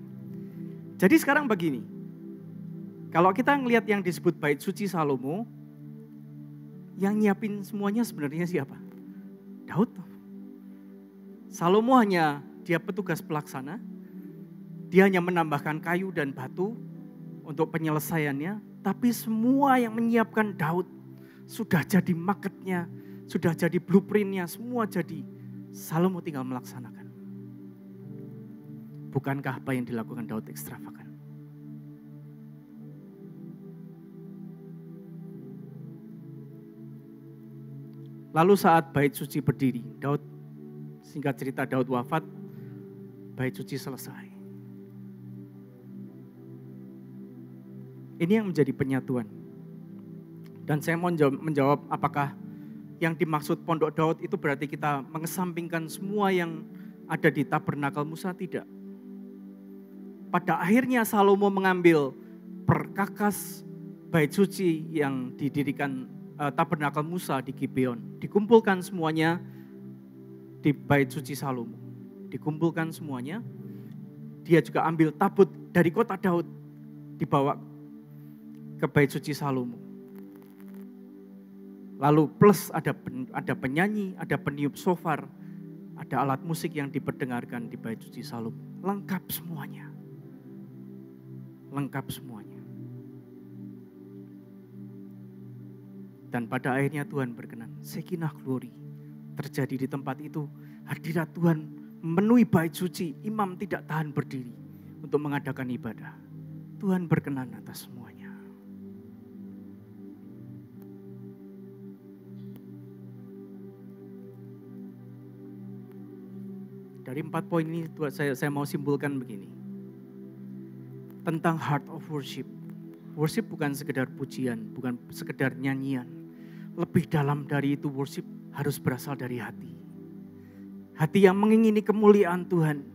Jadi sekarang begini, kalau kita ngelihat yang disebut bait suci Salomo, yang nyiapin semuanya sebenarnya siapa? Daud. Salomo hanya dia petugas pelaksana, dia hanya menambahkan kayu dan batu untuk penyelesaiannya, tapi semua yang menyiapkan Daud sudah jadi marketnya, sudah jadi blueprintnya, semua jadi. Salomo tinggal melaksanakan. Bukankah apa yang dilakukan Daud ekstravagan? Lalu saat bait suci berdiri, singkat cerita Daud wafat, bait suci selesai. Ini yang menjadi penyatuan. Dan saya mau menjawab apakah yang dimaksud pondok Daud itu berarti kita mengesampingkan semua yang ada di tabernakel Musa? Tidak. Pada akhirnya Salomo mengambil perkakas bait suci yang didirikan tabernakel Musa di Gibeon. Dikumpulkan semuanya di bait suci Salomo. Dikumpulkan semuanya. Dia juga ambil tabut dari kota Daud, dibawa ke bait suci Salomo. Lalu plus ada penyanyi, ada peniup shofar, ada alat musik yang diperdengarkan di bait suci Salomo. Lengkap semuanya. Lengkap semuanya. Dan pada akhirnya Tuhan berkenan. Shekinah glory terjadi di tempat itu hadirat Tuhan memenuhi bait suci, imam tidak tahan berdiri untuk mengadakan ibadah. Tuhan berkenan atas semuanya. Dari 4 poin ini saya mau simpulkan begini. Tentang heart of worship. Worship bukan sekedar pujian, bukan sekedar nyanyian. Lebih dalam dari itu, worship harus berasal dari hati. Hati yang mengingini kemuliaan Tuhan.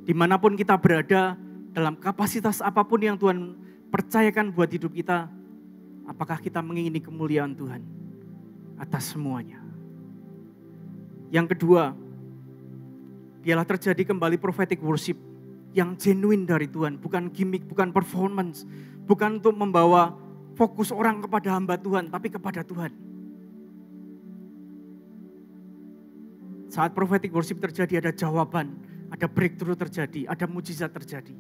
Dimanapun kita berada, dalam kapasitas apapun yang Tuhan percayakan buat hidup kita, apakah kita mengingini kemuliaan Tuhan atas semuanya. Yang kedua, biarlah terjadi kembali prophetic worship yang genuine dari Tuhan, bukan gimmick, bukan performance, bukan untuk membawa fokus orang kepada hamba Tuhan, tapi kepada Tuhan. Saat prophetic worship terjadi, ada jawaban, ada breakthrough terjadi, ada mujizat terjadi.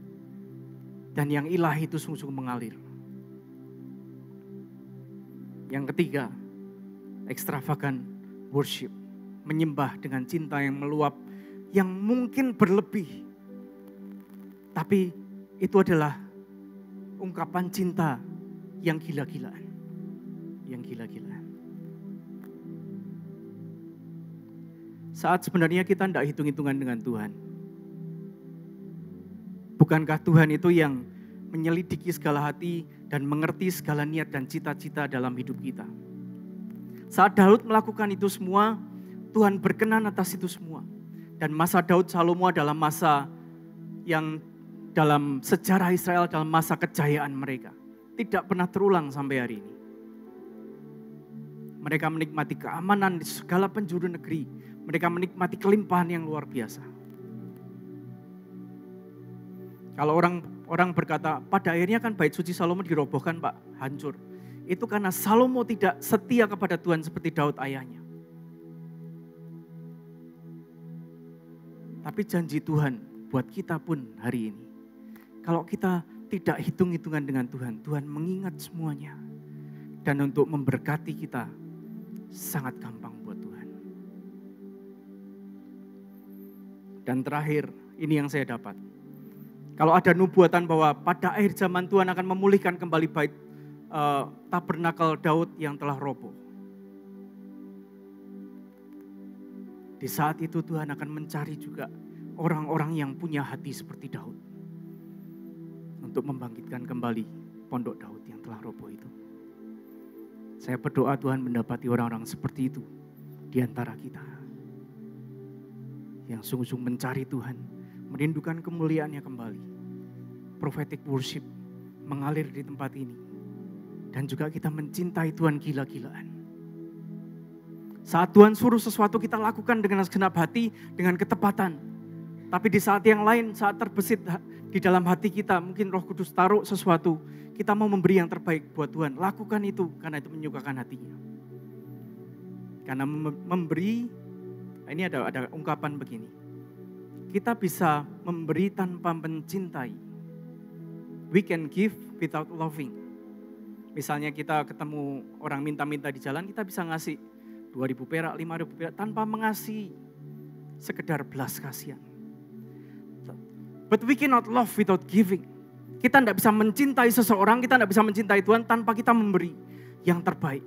Dan yang ilahi itu sungguh-sungguh mengalir. Yang ketiga, extravagant worship, menyembah dengan cinta yang meluap, yang mungkin berlebih. Tapi itu adalah ungkapan cinta yang gila-gilaan. Yang gila-gilaan. Saat sebenarnya kita tidak hitung-hitungan dengan Tuhan. Bukankah Tuhan itu yang menyelidiki segala hati dan mengerti segala niat dan cita-cita dalam hidup kita. Saat Daud melakukan itu semua, Tuhan berkenan atas itu semua. Dan masa Daud Salomo adalah masa yang dalam sejarah Israel, dalam masa kejayaan mereka. Tidak pernah terulang sampai hari ini. Mereka menikmati keamanan di segala penjuru negeri. Mereka menikmati kelimpahan yang luar biasa. Kalau orang berkata, pada akhirnya kan bait suci Salomo dirobohkan Pak, hancur. Itu karena Salomo tidak setia kepada Tuhan seperti Daud ayahnya. Tapi janji Tuhan buat kita pun hari ini. Kalau kita tidak hitung-hitungan dengan Tuhan, Tuhan mengingat semuanya. Dan untuk memberkati kita, sangat gampang buat Tuhan. Dan terakhir, ini yang saya dapat. Kalau ada nubuatan bahwa pada akhir zaman Tuhan akan memulihkan kembali bait tabernakel Daud yang telah roboh. Di saat itu Tuhan akan mencari juga orang-orang yang punya hati seperti Daud. Untuk membangkitkan kembali pondok Daud yang telah roboh itu. Saya berdoa Tuhan mendapati orang-orang seperti itu di antara kita. Yang sungguh-sungguh mencari Tuhan, merindukan kemuliaan-Nya kembali. Prophetic worship mengalir di tempat ini. Dan juga kita mencintai Tuhan gila-gilaan. Saat Tuhan suruh sesuatu kita lakukan dengan segenap hati, dengan ketepatan. Tapi di saat yang lain, saat terbesit di dalam hati kita, mungkin Roh Kudus taruh sesuatu, kita mau memberi yang terbaik buat Tuhan. Lakukan itu, karena itu menyukakan hatinya. Karena memberi, ini ada ungkapan begini. Kita bisa memberi tanpa mencintai. We can give without loving. Misalnya kita ketemu orang minta-minta di jalan, kita bisa ngasih 2.000 perak, 5.000 perak, tanpa mengasihi, sekedar belas kasihan. But we cannot love without giving. Kita tidak bisa mencintai seseorang, kita tidak bisa mencintai Tuhan tanpa kita memberi yang terbaik.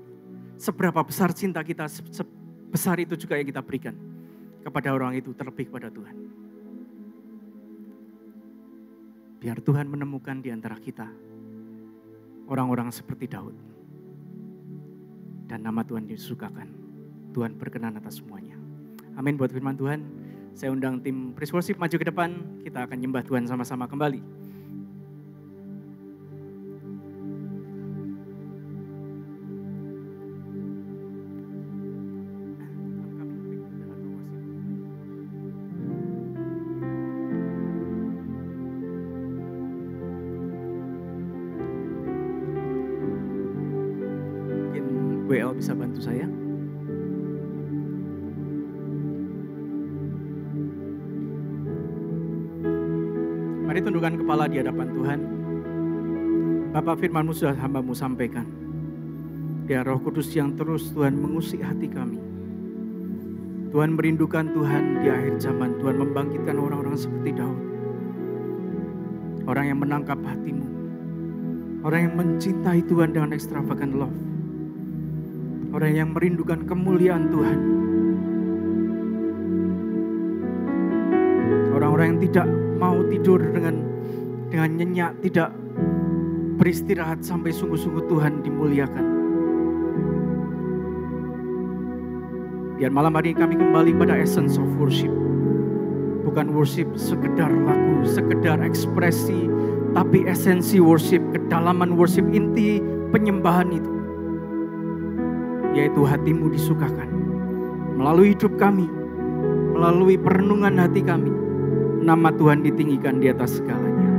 Seberapa besar cinta kita, sebesar itu juga yang kita berikan kepada orang itu, terlebih kepada Tuhan. Biar Tuhan menemukan di antara kita orang-orang seperti Daud. Dan nama Tuhan disukakan. Tuhan berkenan atas semuanya. Amin buat firman Tuhan. Saya undang tim Praise Worship maju ke depan, kita akan nyembah Tuhan sama-sama kembali. Mungkin WL bisa bantu saya. Mari tundukkan kepala di hadapan Tuhan. Bapa, firman-Mu sudah hamba-Mu sampaikan. Biar Roh Kudus yang terus Tuhan mengusik hati kami. Tuhan merindukan Tuhan di akhir zaman. Tuhan membangkitkan orang-orang seperti Daud. Orang yang menangkap hatimu. Orang yang mencintai Tuhan dengan extravagant love. Orang yang merindukan kemuliaan Tuhan. Orang-orang yang tidak mau tidur dengan nyenyak, tidak beristirahat sampai sungguh-sungguh Tuhan dimuliakan. Biar malam hari kami kembali pada essence of worship. Bukan worship sekedar lagu, sekedar ekspresi, tapi esensi worship, kedalaman worship, inti penyembahan itu. Yaitu hatimu disukakan. Melalui hidup kami, melalui perenungan hati kami, nama Tuhan ditinggikan di atas segalanya.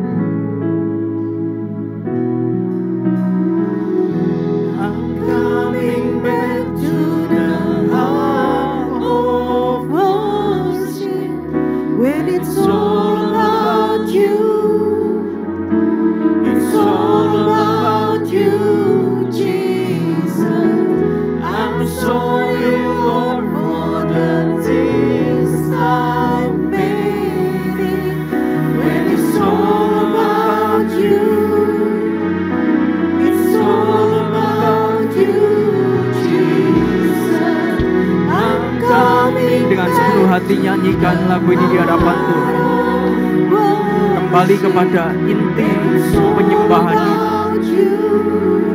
I'm coming back to the heart of worship, when it's all about you. It's all about you, Jesus. I'm sorry, Lord, for the things I made. When it's all about you, it's all about you, Jesus. I'm coming Dengan sepenuh hati nyanyikan lagu ini di hadapan Tuhan. Kembali kepada inti penyembahan itu.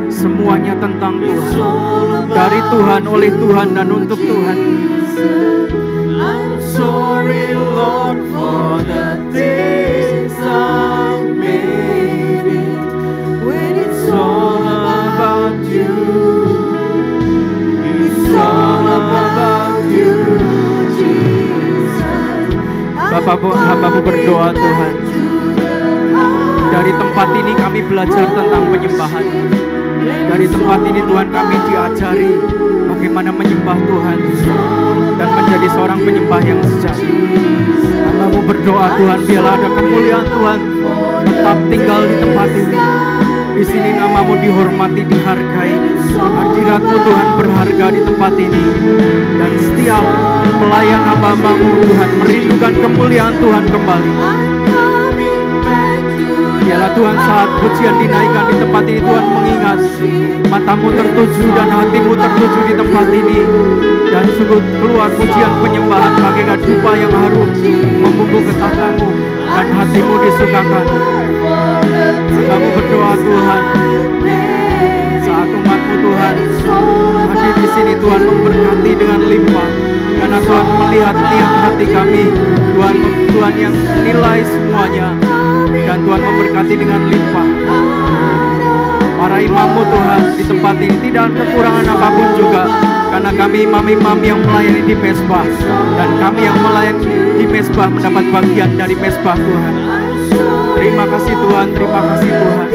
Semuanya tentang Tuhan. Dari Tuhan, oleh Tuhan, dan untuk Tuhan. I'm sorry, Lord, for the things I made it. When it's all about you, it's all about you, Jesus. Bapak-Bapak berdoa Tuhan. Dari tempat ini kami belajar tentang penyembahan. Dari tempat ini Tuhan kami diajari bagaimana menyembah Tuhan dan menjadi seorang penyembah yang sejati. Hambamu berdoa Tuhan, biarlah ada kemuliaan Tuhan tetap tinggal di tempat ini. Di sini namamu dihormati, dihargai. Hadiratmu Tuhan berharga di tempat ini. Dan setiap pelayan hamba-Hambamu Tuhan merindukan kemuliaan Tuhan kembali. Biarlah Tuhan saat pujian dinaikkan di tempat ini Tuhan mengingat matamu tertuju dan hatimu tertuju di tempat ini. Dan sungguh keluar pujian penyembahan bagaikan dupa yang harum membumbung ke tahtamu dan hatimu disukakan. Kamu berdoa Tuhan, saat umatmu Tuhan hadir di sini Tuhan memberkati dengan limpah. Karena Tuhan melihat niat hati kami, Tuhan yang nilai semuanya. Dan Tuhan memberkati dengan limpah. Para imammu Tuhan di tempat ini tidak ada kekurangan apapun juga. Karena kami imam-imam yang melayani di mezbah. Dan kami yang melayani di mezbah mendapat bagian dari mezbah Tuhan. Terima kasih Tuhan, terima kasih Tuhan.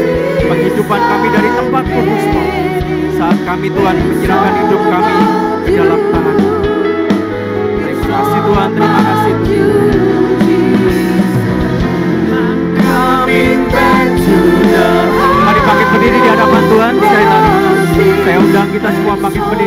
Penghidupan kami dari tempat kudus-Mu. Saat kami Tuhan menyerahkan hidup kami ke dalam tangan. Terima kasih Tuhan, terima kasih Tuhan. Mari bangkit berdiri di hadapan Tuhan sekali lagi. Saya undang kita semua bangkit berdiri.